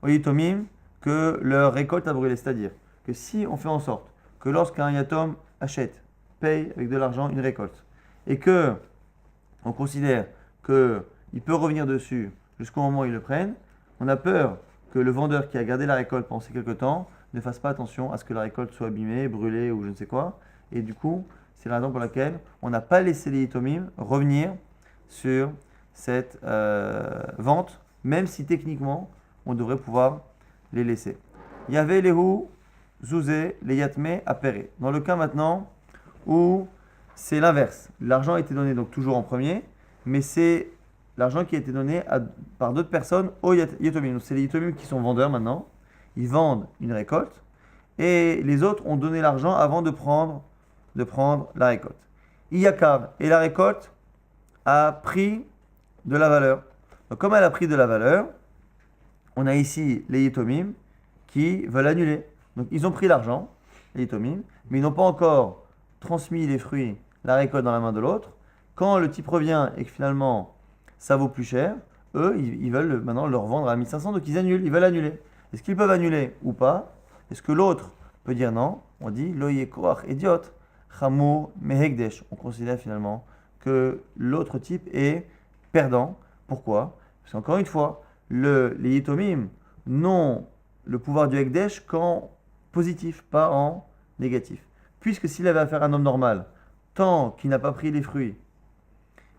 au Yitomim, que leur récolte a brûlé. C'est-à-dire que si on fait en sorte que lorsqu'un Yatom achète, paye avec de l'argent une récolte, et que on considère qu'il peut revenir dessus jusqu'au moment où ils le prennent, on a peur que le vendeur qui a gardé la récolte pendant ces quelques temps ne fasse pas attention à ce que la récolte soit abîmée, brûlée ou je ne sais quoi. Et du coup, c'est la raison pour laquelle on n'a pas laissé les Yitomim revenir sur cette vente, même si techniquement on devrait pouvoir les laisser. Il y avait les Hu, Zouzé, les Yatme, Apéré. Dans le cas maintenant où c'est l'inverse, l'argent a été donné donc toujours en premier, mais c'est l'argent qui a été donné par d'autres personnes aux Yatomim. Donc c'est les Yatomim qui sont vendeurs maintenant, ils vendent une récolte, et les autres ont donné l'argent avant de prendre la récolte. Iyakar, et la récolte a pris de la valeur. Donc comme elle a pris de la valeur, on a ici les Yitomim qui veulent annuler. Donc ils ont pris l'argent, les Yitomim, mais ils n'ont pas encore transmis les fruits, la récolte dans la main de l'autre. Quand le type revient et que finalement ça vaut plus cher, eux ils veulent maintenant le revendre à 1500, donc ils annulent, ils veulent annuler. Est-ce qu'ils peuvent annuler ou pas? Est-ce que l'autre peut dire non? On dit lo yekoach idiot, chamur mehekdesh. On considère finalement que l'autre type est perdant. Pourquoi? Parce qu'encore une fois, les Yitomim n'ont le pouvoir du Hekdesh qu'en positif, pas en négatif. Puisque s'il avait affaire à un homme normal, tant qu'il n'a pas pris les fruits,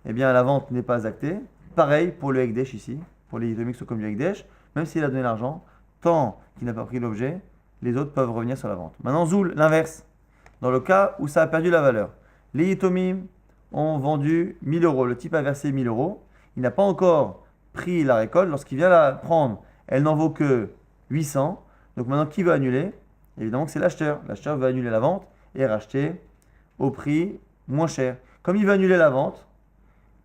eh bien la vente n'est pas actée. Pareil pour le Hekdesh ici, pour les Yitomim qui sont comme du Hekdesh, même s'il a donné l'argent, tant qu'il n'a pas pris l'objet, les autres peuvent revenir sur la vente. Maintenant, Zoul, l'inverse. Dans le cas où ça a perdu la valeur, les Yitomim ont vendu 1000 euros. Le type a versé 1000 euros. Il n'a pas encore pris la récolte. Lorsqu'il vient la prendre, elle n'en vaut que 800. Donc maintenant, qui veut annuler? Évidemment que c'est l'acheteur. L'acheteur veut annuler la vente et racheter au prix moins cher. Comme il veut annuler la vente,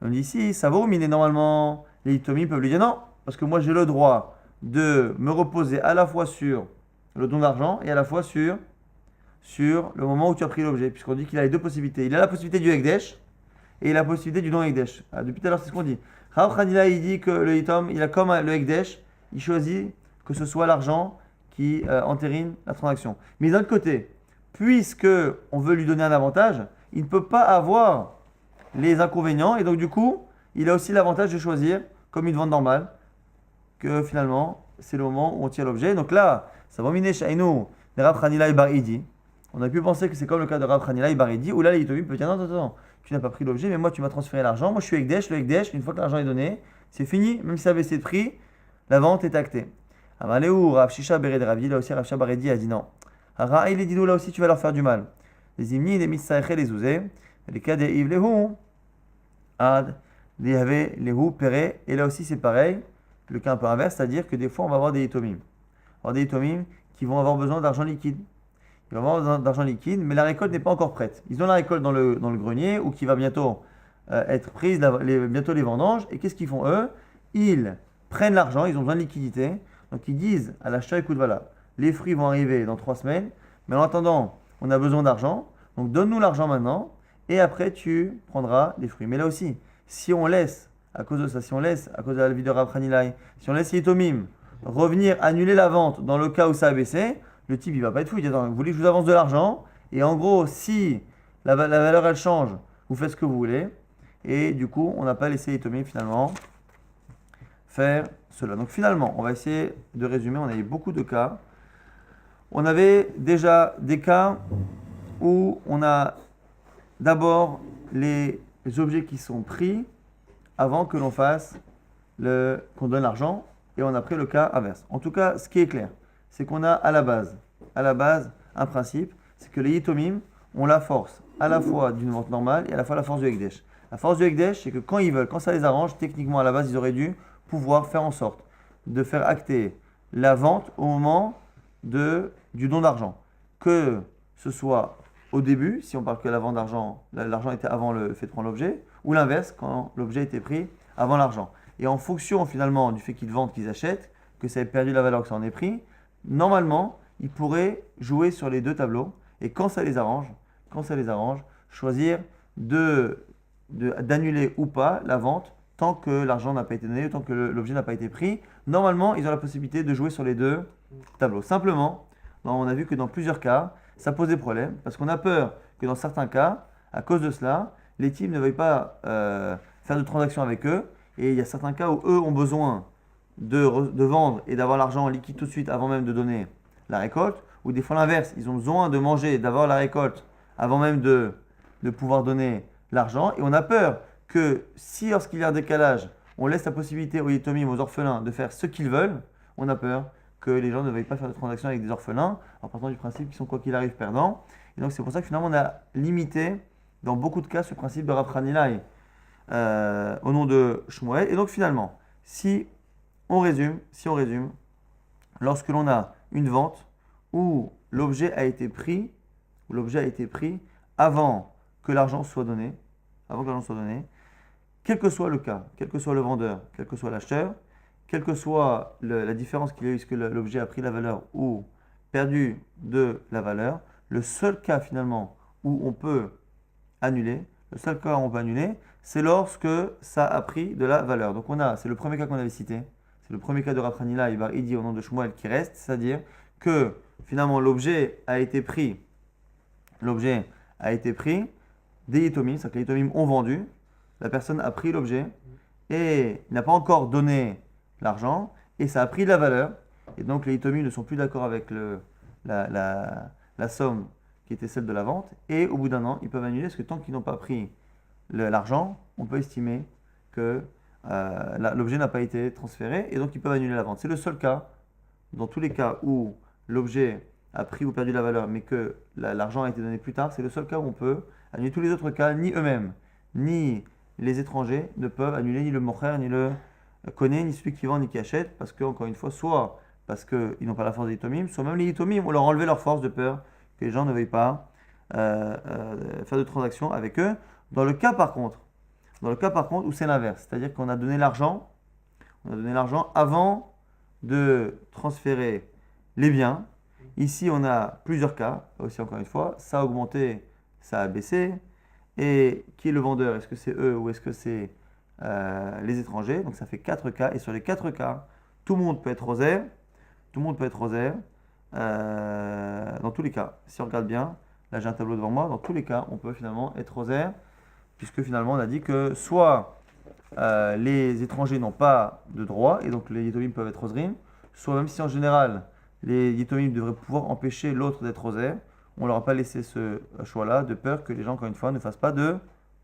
on dit ici, ça vaut, mais normalement, les Yitomim peuvent lui dire non, parce que moi j'ai le droit de me reposer à la fois sur le don d'argent et à la fois sur sur le moment où tu as pris l'objet, puisqu'on dit qu'il a les deux possibilités. Il a la possibilité du Ekdesh et la possibilité du non-Ekdesh. Depuis tout à l'heure, c'est ce qu'on dit. Rav Hanila, il dit que le Hitom, il a comme le Ekdesh, il choisit que ce soit l'argent qui entérine la transaction. Mais d'un autre côté, puisque on veut lui donner un avantage, il ne peut pas avoir les inconvénients, et donc du coup, il a aussi l'avantage de choisir, comme une vente normale, que finalement, c'est le moment où on tire l'objet. Donc là, ça va miner chez nous, de Rav Hanila et Bar Idi. On a pu penser que c'est comme le cas de Rav Hanila et Bar Idi, où là, les Hitomim peuvent dire non, attends, tu n'as pas pris l'objet, mais moi, tu m'as transféré l'argent. Moi, je suis Ekdesh, le Ekdesh, une fois que l'argent est donné, c'est fini, même si ça avait baissé de prix, la vente est actée. Amaléou, Rav Shisha Bered Ravi, là aussi, Rav Shisha Baredi a dit non. Raï les Didou, là aussi, tu vas leur faire du mal. Les Imni, les Mitsaïché, les Ouzé, les cas des Yves, les Hou, Ad, les Yahvé, les Hou, Péré, et là aussi, c'est pareil, le cas un peu inverse, c'est-à-dire que des fois, on va avoir des Hitomim. On va avoir des Hitomim qui vont avoir besoin d'argent liquide. Ils vont avoir besoin d'argent liquide, mais la récolte n'est pas encore prête. Ils ont la récolte dans le grenier, ou qui va bientôt être prise, bientôt les vendanges, et qu'est-ce qu'ils font eux? Ils prennent l'argent, ils ont besoin de liquidité, donc ils disent à l'acheteur, écoute, voilà, les fruits vont arriver dans 3 semaines, mais en attendant, on a besoin d'argent, donc donne-nous l'argent maintenant, et après tu prendras les fruits. Mais là aussi, si on laisse, à cause de ça, si on laisse, à cause de la vie de Rav Hanilai, si on laisse Yitomim revenir annuler la vente dans le cas où ça a baissé, le type il va pas être fou, il dit attends, vous voulez que je vous avance de l'argent, et en gros, si la valeur elle change, vous faites ce que vous voulez, et du coup, on n'a pas laissé Yitomim finalement faire cela. Donc finalement, on va essayer de résumer, on a eu beaucoup de cas. On avait déjà des cas où on a d'abord les objets qui sont pris avant que l'on fasse qu'on donne l'argent, et on a pris le cas inverse. En tout cas, ce qui est clair, c'est qu'on a à la base, un principe, c'est que les Yitomim ont la force à la fois d'une vente normale et à la fois la force du Ekdesh. La force du Ekdesh, c'est que quand ils veulent, quand ça les arrange, techniquement à la base, ils auraient dû pouvoir faire en sorte de faire acter la vente au moment du don d'argent. Que ce soit au début, si on parle que la vente d'argent, l'argent était avant le fait de prendre l'objet, ou l'inverse, quand l'objet était pris avant l'argent. Et en fonction finalement du fait qu'ils vendent, qu'ils achètent, que ça ait perdu la valeur que ça en ait pris, normalement, ils pourraient jouer sur les deux tableaux, et quand ça les arrange, choisir d'annuler ou pas la vente tant que l'argent n'a pas été donné, tant que l'objet n'a pas été pris. Normalement, ils ont la possibilité de jouer sur les deux tableaux. Simplement, on a vu que dans plusieurs cas, ça pose des problèmes, parce qu'on a peur que dans certains cas, à cause de cela, les teams ne veuillent pas faire de transactions avec eux, et il y a certains cas où eux ont besoin de vendre et d'avoir l'argent en liquide tout de suite avant même de donner la récolte, ou des fois l'inverse, ils ont besoin de manger, d'avoir la récolte avant même de pouvoir donner l'argent, et on a peur que si lorsqu'il y a un décalage, on laisse la possibilité aux Yitomim, aux orphelins, de faire ce qu'ils veulent, on a peur que les gens ne veuillent pas faire de transactions avec des orphelins, en partant du principe qu'ils sont quoi qu'il arrive perdants. Et donc c'est pour ça que finalement on a limité, dans beaucoup de cas, ce principe de Rav Hanilai au nom de Shmuel. Et donc finalement, si on résume, lorsque l'on a une vente où l'objet a été pris avant que l'argent soit donné, quel que soit le cas, quel que soit le vendeur, quel que soit l'acheteur, quelle que soit la différence qu'il y a eu, est-ce que l'objet a pris la valeur ou perdu de la valeur, le seul cas finalement où on peut annuler, c'est lorsque ça a pris de la valeur. Donc c'est le premier cas qu'on avait cité, c'est le premier cas de Rav Hanila et Bar Idi au nom de Shmuel qui reste, c'est-à-dire que finalement l'objet a été pris des Yitomim, c'est-à-dire que les Yitomim ont vendu, la personne a pris l'objet et n'a pas encore donné l'argent, et ça a pris de la valeur, et donc les Yitomim ne sont plus d'accord avec la somme qui était celle de la vente, et au bout d'un an, ils peuvent annuler, parce que tant qu'ils n'ont pas pris l'argent, on peut estimer que l'objet n'a pas été transféré, et donc ils peuvent annuler la vente. C'est le seul cas, dans tous les cas où l'objet a pris ou perdu la valeur, mais que l'argent a été donné plus tard, c'est le seul cas où on peut annuler. Tous les autres cas, ni eux-mêmes, ni les étrangers ne peuvent annuler ni le mocher, ni le koné, ni celui qui vend, ni qui achète, parce que, encore une fois, soit parce qu'ils n'ont pas la force des Yitomim, soit même les Yitomim, on leur a enlevé leur force de peur que les gens ne veuillent pas faire de transactions avec eux. Dans le cas par contre où c'est l'inverse, c'est-à-dire qu'on a donné l'argent avant de transférer les biens, Ici, on a plusieurs cas, aussi encore une fois. Ça a augmenté, ça a baissé. Et qui est le vendeur? Est-ce que c'est eux ou est-ce que c'est les étrangers? Donc ça fait 4 cas. Et sur les 4 cas, tout le monde peut être rosaire. Tout le monde peut être rosaire. Dans tous les cas, si on regarde bien, là j'ai un tableau devant moi, dans tous les cas, on peut finalement être rosaire. Puisque finalement, on a dit que soit les étrangers n'ont pas de droit, et donc les Yitomim peuvent être roserim, soit même si en général, les Yitomim devraient pouvoir empêcher l'autre d'être rosaire, on ne leur a pas laissé ce choix-là, de peur que les gens, encore une fois, ne fassent pas de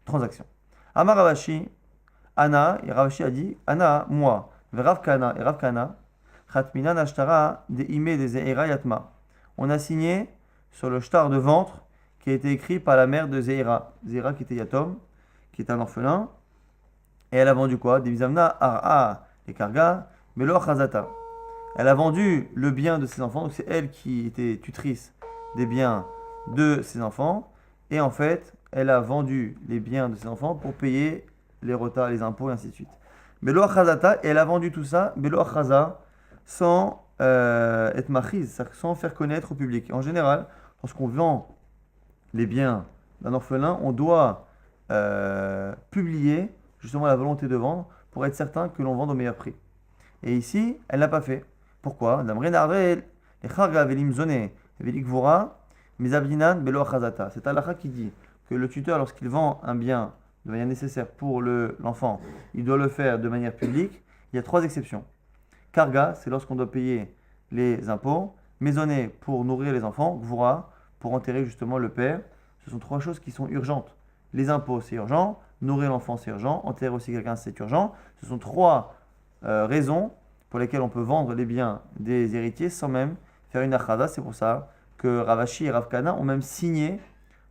transaction. Amar Ravashi, Anna, et Ravashi a dit, Anna, moi, Rav Kana, et Rav Kana, Chatminan Ashtara, de Ime de Zeira Yatma. On a signé sur le shtar de ventre qui a été écrit par la mère de Zeira. Zeira qui était Yatom, qui est un orphelin. Et elle a vendu quoi? Des bizamna ar'a, les karga, melo achazata. Elle a vendu le bien de ses enfants, donc c'est elle qui était tutrice des biens de ses enfants. Et en fait, elle a vendu les biens de ses enfants pour payer les retards, les impôts, et ainsi de suite. Melo achazata, et elle a vendu tout ça, melo achaza, sans être machiz, c'est-à-dire sans faire connaître au public. En général, lorsqu'on vend les biens d'un orphelin, on doit publier justement la volonté de vendre pour être certain que l'on vende au meilleur prix. Et ici, elle n'a pas fait. Pourquoi? C'est Halakha qui dit que le tuteur, lorsqu'il vend un bien de manière nécessaire pour l'enfant, il doit le faire de manière publique. Il y a 3 exceptions. Karga, c'est lorsqu'on doit payer les impôts. Maisonné, pour nourrir les enfants. Gvura, pour enterrer justement le père. Ce sont 3 choses qui sont urgentes. Les impôts, c'est urgent. Nourrir l'enfant, c'est urgent. Enterrer aussi quelqu'un, c'est urgent. Ce sont 3 raisons pour lesquelles on peut vendre les biens des héritiers sans même faire une achada. C'est pour ça que Ravashi et Rav Kana ont même signé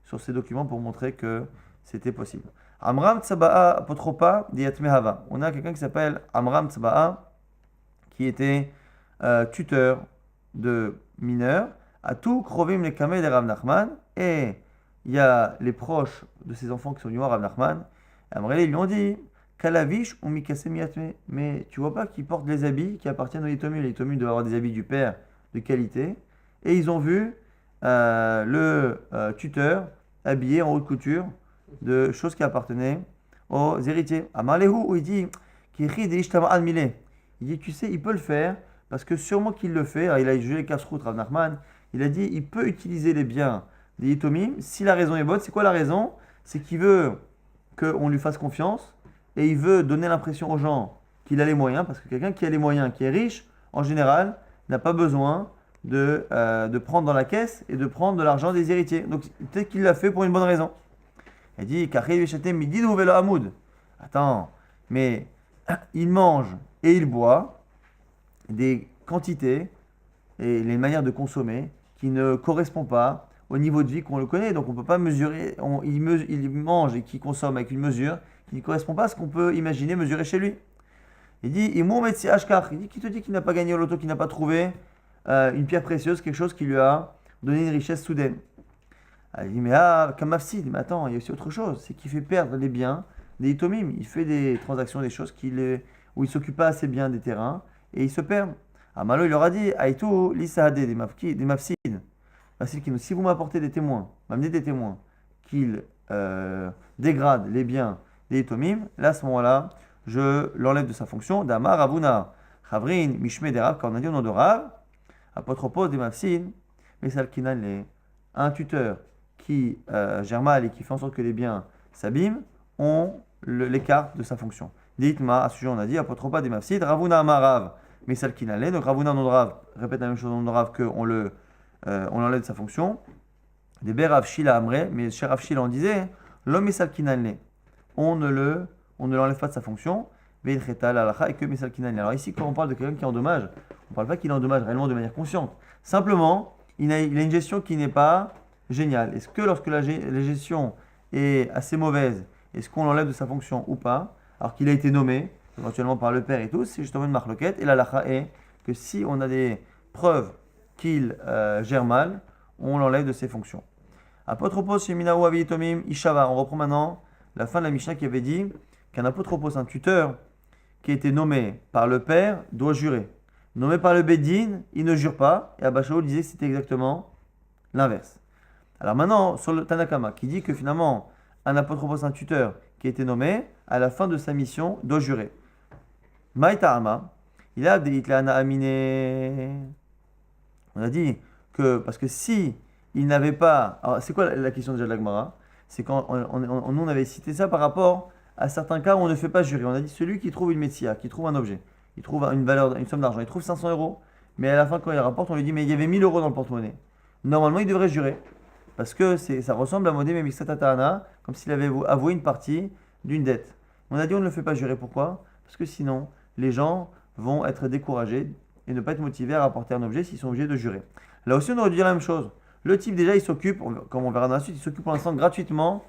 sur ces documents pour montrer que c'était possible. Amram Tsaba'a Apotropa Diatmehava. On a quelqu'un qui s'appelle Amram Tsaba'a qui était tuteur de mineurs. À tout Krovim les Kameh de Rav Nachman. Et il y a les proches de ces enfants qui sont venus voir Rav Nachman. Amrele, ils lui ont dit Kalavish ou Mikase Miatme. Mais tu vois pas qu'ils portent les habits qui appartiennent aux Yitomim. Les Yitomim doivent avoir des habits du père de qualité. Et ils ont vu le tuteur habillé en haute couture de choses qui appartenaient aux héritiers. Amarlehu, où il dit Kiri de Ishtama Admile. Il dit tu sais, il peut le faire parce que sûrement qu'il le fait. Alors, il a jugé les casse-routes, Rav Nachman. Il a dit il peut utiliser les biens des Yitomim si la raison est bonne. C'est quoi la raison? C'est qu'il veut qu'on lui fasse confiance et il veut donner l'impression aux gens qu'il a les moyens, parce que quelqu'un qui a les moyens, qui est riche, en général, n'a pas besoin de prendre dans la caisse et de prendre de l'argent des héritiers. Donc peut-être qu'il l'a fait pour une bonne raison. Il dit attends, mais il mange et il boit des quantités et les manières de consommer qui ne correspondent pas au niveau de vie qu'on le connaît. Donc on ne peut pas mesurer, il mange et qui consomme avec une mesure qui ne correspond pas à ce qu'on peut imaginer mesurer chez lui. Il dit, il dit, qui te dit qu'il n'a pas gagné au loto, qu'il n'a pas trouvé une pierre précieuse, quelque chose qui lui a donné une richesse soudaine. Il dit, mais comme Mafsid, mais attends, il y a aussi autre chose, c'est qu'il fait perdre les biens des Yitomim. Il fait des transactions, des choses où il ne s'occupe pas assez bien des terrains et il se perd. Malo, il leur a dit, Aïtou, l'Isahade, des Mafsid. Si vous m'apportez des témoins, m'amenez des témoins, qu'il dégrade les biens des Yitomim, là, à ce moment-là, je l'enlève de sa fonction. Damar Ravuna, Chavrin, Mishme des Rav, quand on a dit au nom de Rav, apotropos des Mafsid, mais Salkinan, un tuteur qui gère mal et qui fait en sorte que les biens s'abîment, on l'écarte de sa fonction. Dites-moi, à ce sujet, on a dit apotropa des Mafsid, Ravuna Amarav, mais Salkinan, donc Ravuna nom de Rav, répète la même chose au nom de Rav, qu'on l'enlève de sa fonction. Des Berav Shila Amre, mais chez Rav Shila, on disait, l'homme est Salkinan, on ne l'enlève pas de sa fonction, et que Mesalkinan. Alors ici, quand on parle de quelqu'un qui endommage, on ne parle pas qu'il endommage réellement de manière consciente. Simplement, il a une gestion qui n'est pas géniale. Est-ce que lorsque la gestion est assez mauvaise, est-ce qu'on l'enlève de sa fonction ou pas, alors qu'il a été nommé, éventuellement par le père et tout, c'est justement une marloquette. Et la lacha est que si on a des preuves qu'il gère mal, on l'enlève de ses fonctions. Apotropos Sheminaou Avitomim Ishava. On reprend maintenant la fin de la Mishnah qui avait dit qu'un apotropos, un tuteur qui a été nommé par le père, doit jurer. nommé par le Beddin, il ne jure pas. Et Abba Shaul disait que c'était exactement l'inverse. Alors maintenant, sur le Tanakama, qui dit que finalement, un apotropos, un tuteur qui a été nommé, à la fin de sa mission, doit jurer. Maïta'ama, il a des Itlana Aminé. On a dit que, parce que si il n'avait pas. Alors, c'est quoi la question déjà de l'Agmara? C'est quand nous on avait cité ça par rapport à certains cas où on ne fait pas jurer. On a dit celui qui trouve une métia, qui trouve un objet, il trouve une valeur, une somme d'argent, il trouve 500 euros, mais à la fin, quand il rapporte, on lui dit mais il y avait 1000 euros dans le porte-monnaie. Normalement, il devrait jurer. Parce que ça ressemble à Modé Memixatatana, comme s'il avait avoué une partie d'une dette. On a dit on ne le fait pas jurer. Pourquoi? Parce que sinon, les gens vont être découragés et ne pas être motivés à rapporter un objet s'ils sont obligés de jurer. Là aussi, on aurait dû dire la même chose. Le type, déjà, il s'occupe, comme on verra dans la suite, il s'occupe pour l'instant gratuitement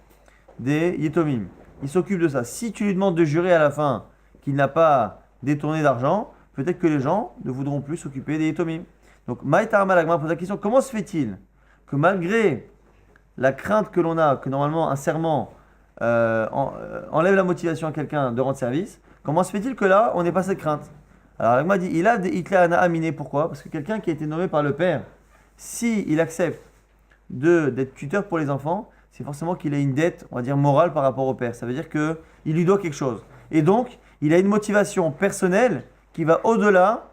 des Yetomim. Il s'occupe de ça. Si tu lui demandes de jurer à la fin qu'il n'a pas détourné d'argent, peut-être que les gens ne voudront plus s'occuper des Yetomim. Donc, Maïtar Malagma pose la question, comment se fait-il que malgré la crainte que l'on a, que normalement un serment enlève la motivation à quelqu'un de rendre service, comment se fait-il que là, on n'ait pas cette crainte? Alors, Agma dit, il a des Itlana Aminé, pourquoi? Parce que quelqu'un qui a été nommé par le père, si il accepte d'être tuteur pour les enfants, c'est forcément qu'il a une dette, on va dire, morale par rapport au père. Ça veut dire qu'il lui doit quelque chose. Et donc, il a une motivation personnelle qui va au-delà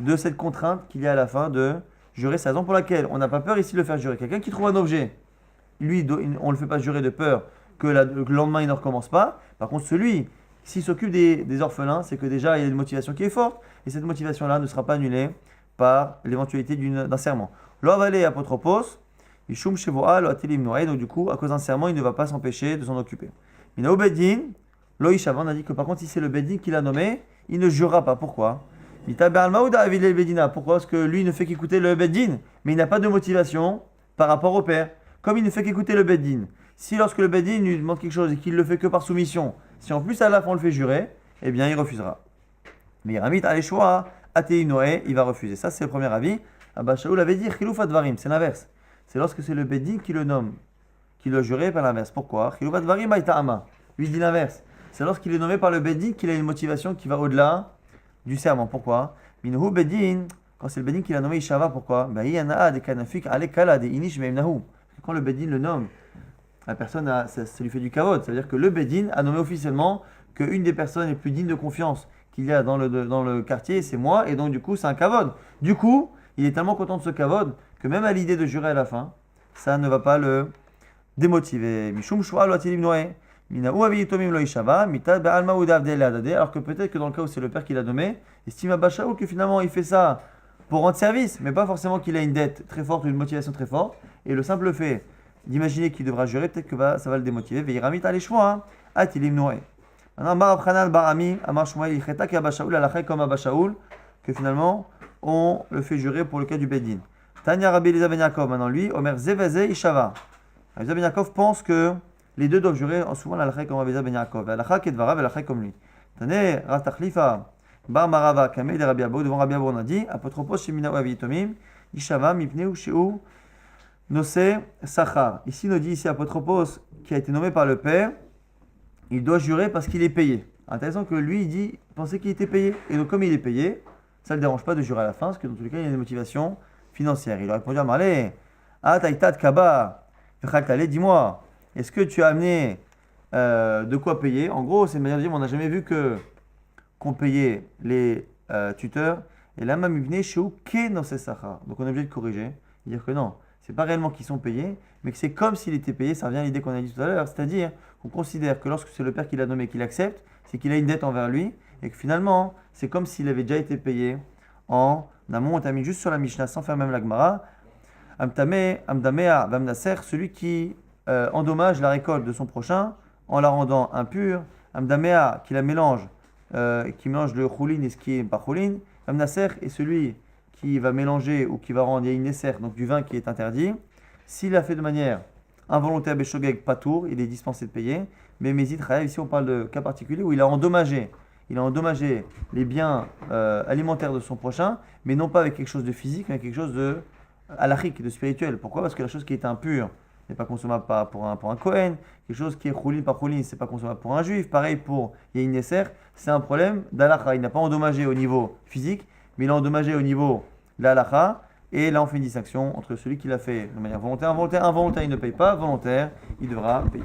de cette contrainte qu'il y a à la fin de jurer. C'est la raison pour laquelle on n'a pas peur ici de le faire jurer. Quelqu'un qui trouve un objet, lui, on ne le fait pas jurer de peur que le lendemain il ne recommence pas. Par contre, celui, s'il s'occupe des orphelins, c'est que déjà il y a une motivation qui est forte et cette motivation-là ne sera pas annulée par l'éventualité d'un serment. L'ovalé apotropos, Ishum Shevoa, lo atilim noé, donc du coup, à cause d'un serment, il ne va pas s'empêcher de s'en occuper. Mina Beddin, lo Ishavan a dit que par contre, si c'est le Beddin qui l'a nommé, il ne jurera pas. Pourquoi? Pourquoi? Parce que lui ne fait qu'écouter le Beddin, mais il n'a pas de motivation par rapport au père. Comme il ne fait qu'écouter le Beddin, si lorsque le Beddin lui demande quelque chose et qu'il le fait que par soumission, si en plus à la fin on le fait jurer, eh bien il refusera. Mais Ramit Aleshua, Atei Noé, il va refuser. Ça c'est le premier avis. Abba Shaul avait dit Chiloufat Varim, c'est l'inverse. C'est lorsque c'est le Beddin qui le nomme, qui le jure, pas l'inverse. Pourquoi? Chiloufat Varim Aïta'ama. Lui dit l'inverse. C'est lorsqu'il est nommé par le Beddin qu'il a une motivation qui va au-delà du serment. Pourquoi? Minhu Beddin, quand c'est le Beddin qui l'a nommé Ishava, pourquoi? Quand le Beddin le nomme, la personne ça lui fait du kavod. Ça veut dire que le Beddin a nommé officiellement qu'une des personnes les plus dignes de confiance qu'il y a dans le quartier, c'est moi, et donc du coup c'est un kavod. Du coup, il est tellement content de ce kavod que même à l'idée de jurer à la fin, ça ne va pas le démotiver. Mishum shua lo atilim noé. Alors que peut-être que dans le cas où c'est le père qui l'a nommé, estime Abba Shaul que finalement il fait ça pour rendre service, mais pas forcément qu'il a une dette très forte ou une motivation très forte. Et le simple fait d'imaginer qu'il devra jurer, peut-être que ça va le démotiver. Veiramit aleshua, atilim noé. Maintenant, Bar Abchanan Barami, Amar Shmuel Ilcheta, qui Abba Shaul, Alachai comme Abba Shaul, que finalement on le fait jurer pour le cas du Beddin. Tanya Rabbi Eliezer ben Yaakov, maintenant lui, Omer Zeveze Ishava. Eliezer ben Yaakov pense que les deux doivent jurer souvent l'alachai comme Rabbi Eliezer ben Yaakov. L'alachai qui est dvarav, l'alachai comme lui. Tane Ratachlifa Bar Marava Kamei de Rabbi Abou, devant Rabbi Abou on a dit, apotropos Shemina Avitomim, Ishava Mipneu Sheu Nosé Sachar. Ici, il nous dit ici apotropos qui a été nommé par le père, il doit jurer parce qu'il est payé. Intéressant que lui, il dit, il pensait qu'il était payé. Et donc, comme il est payé, ça ne le dérange pas de jurer à la fin, parce que dans tous les cas, il y a des motivations financières. Il a répondu à Marley, Ah, taïtat kaba, dis-moi, est-ce que tu as amené de quoi payer? En gros, c'est une manière de dire, on n'a jamais vu qu'on payait les tuteurs. Et là, même, il venait chez Ke no Sechar. Donc, on est obligé de corriger, et dire que non, c'est pas réellement qu'ils sont payés, mais que c'est comme s'il était payé. Ça revient à l'idée qu'on a dit tout à l'heure, c'est-à-dire qu'on considère que lorsque c'est le père qui l'a nommé, qu'il accepte, c'est qu'il a une dette envers lui, et que finalement, c'est comme s'il avait déjà été payé en amont. On termine juste sur la Mishnah, sans faire même la Gemara. Amdamea Vamnaser, celui qui endommage la récolte de son prochain en la rendant impure. Amdamea, qui la mélange, qui mélange le choulin et ce qui est pas choulin. Vamnaser est celui qui va mélanger ou qui va rendre Nesser, donc du vin qui est interdit. S'il l'a fait de manière involontaire, Beshogeg Patour, il est dispensé de payer. Mais Mézid Chayav, ici on parle de cas particulier où il a endommagé les biens alimentaires de son prochain, mais non pas avec quelque chose de physique, mais avec quelque chose de halachique, de spirituel. Pourquoi? Parce que la chose qui est impure n'est pas consommable pour un Kohen, quelque chose qui est choulin par choulin, c'est pas consommable pour un juif. Pareil pour Nesser, c'est un problème d'halakha. Il n'a pas endommagé au niveau physique, mais il a endommagé au niveau de la halakha. Et là, on fait une distinction entre celui qui l'a fait de manière volontaire, involontaire. Involontaire, il ne paye pas. Volontaire, il devra payer.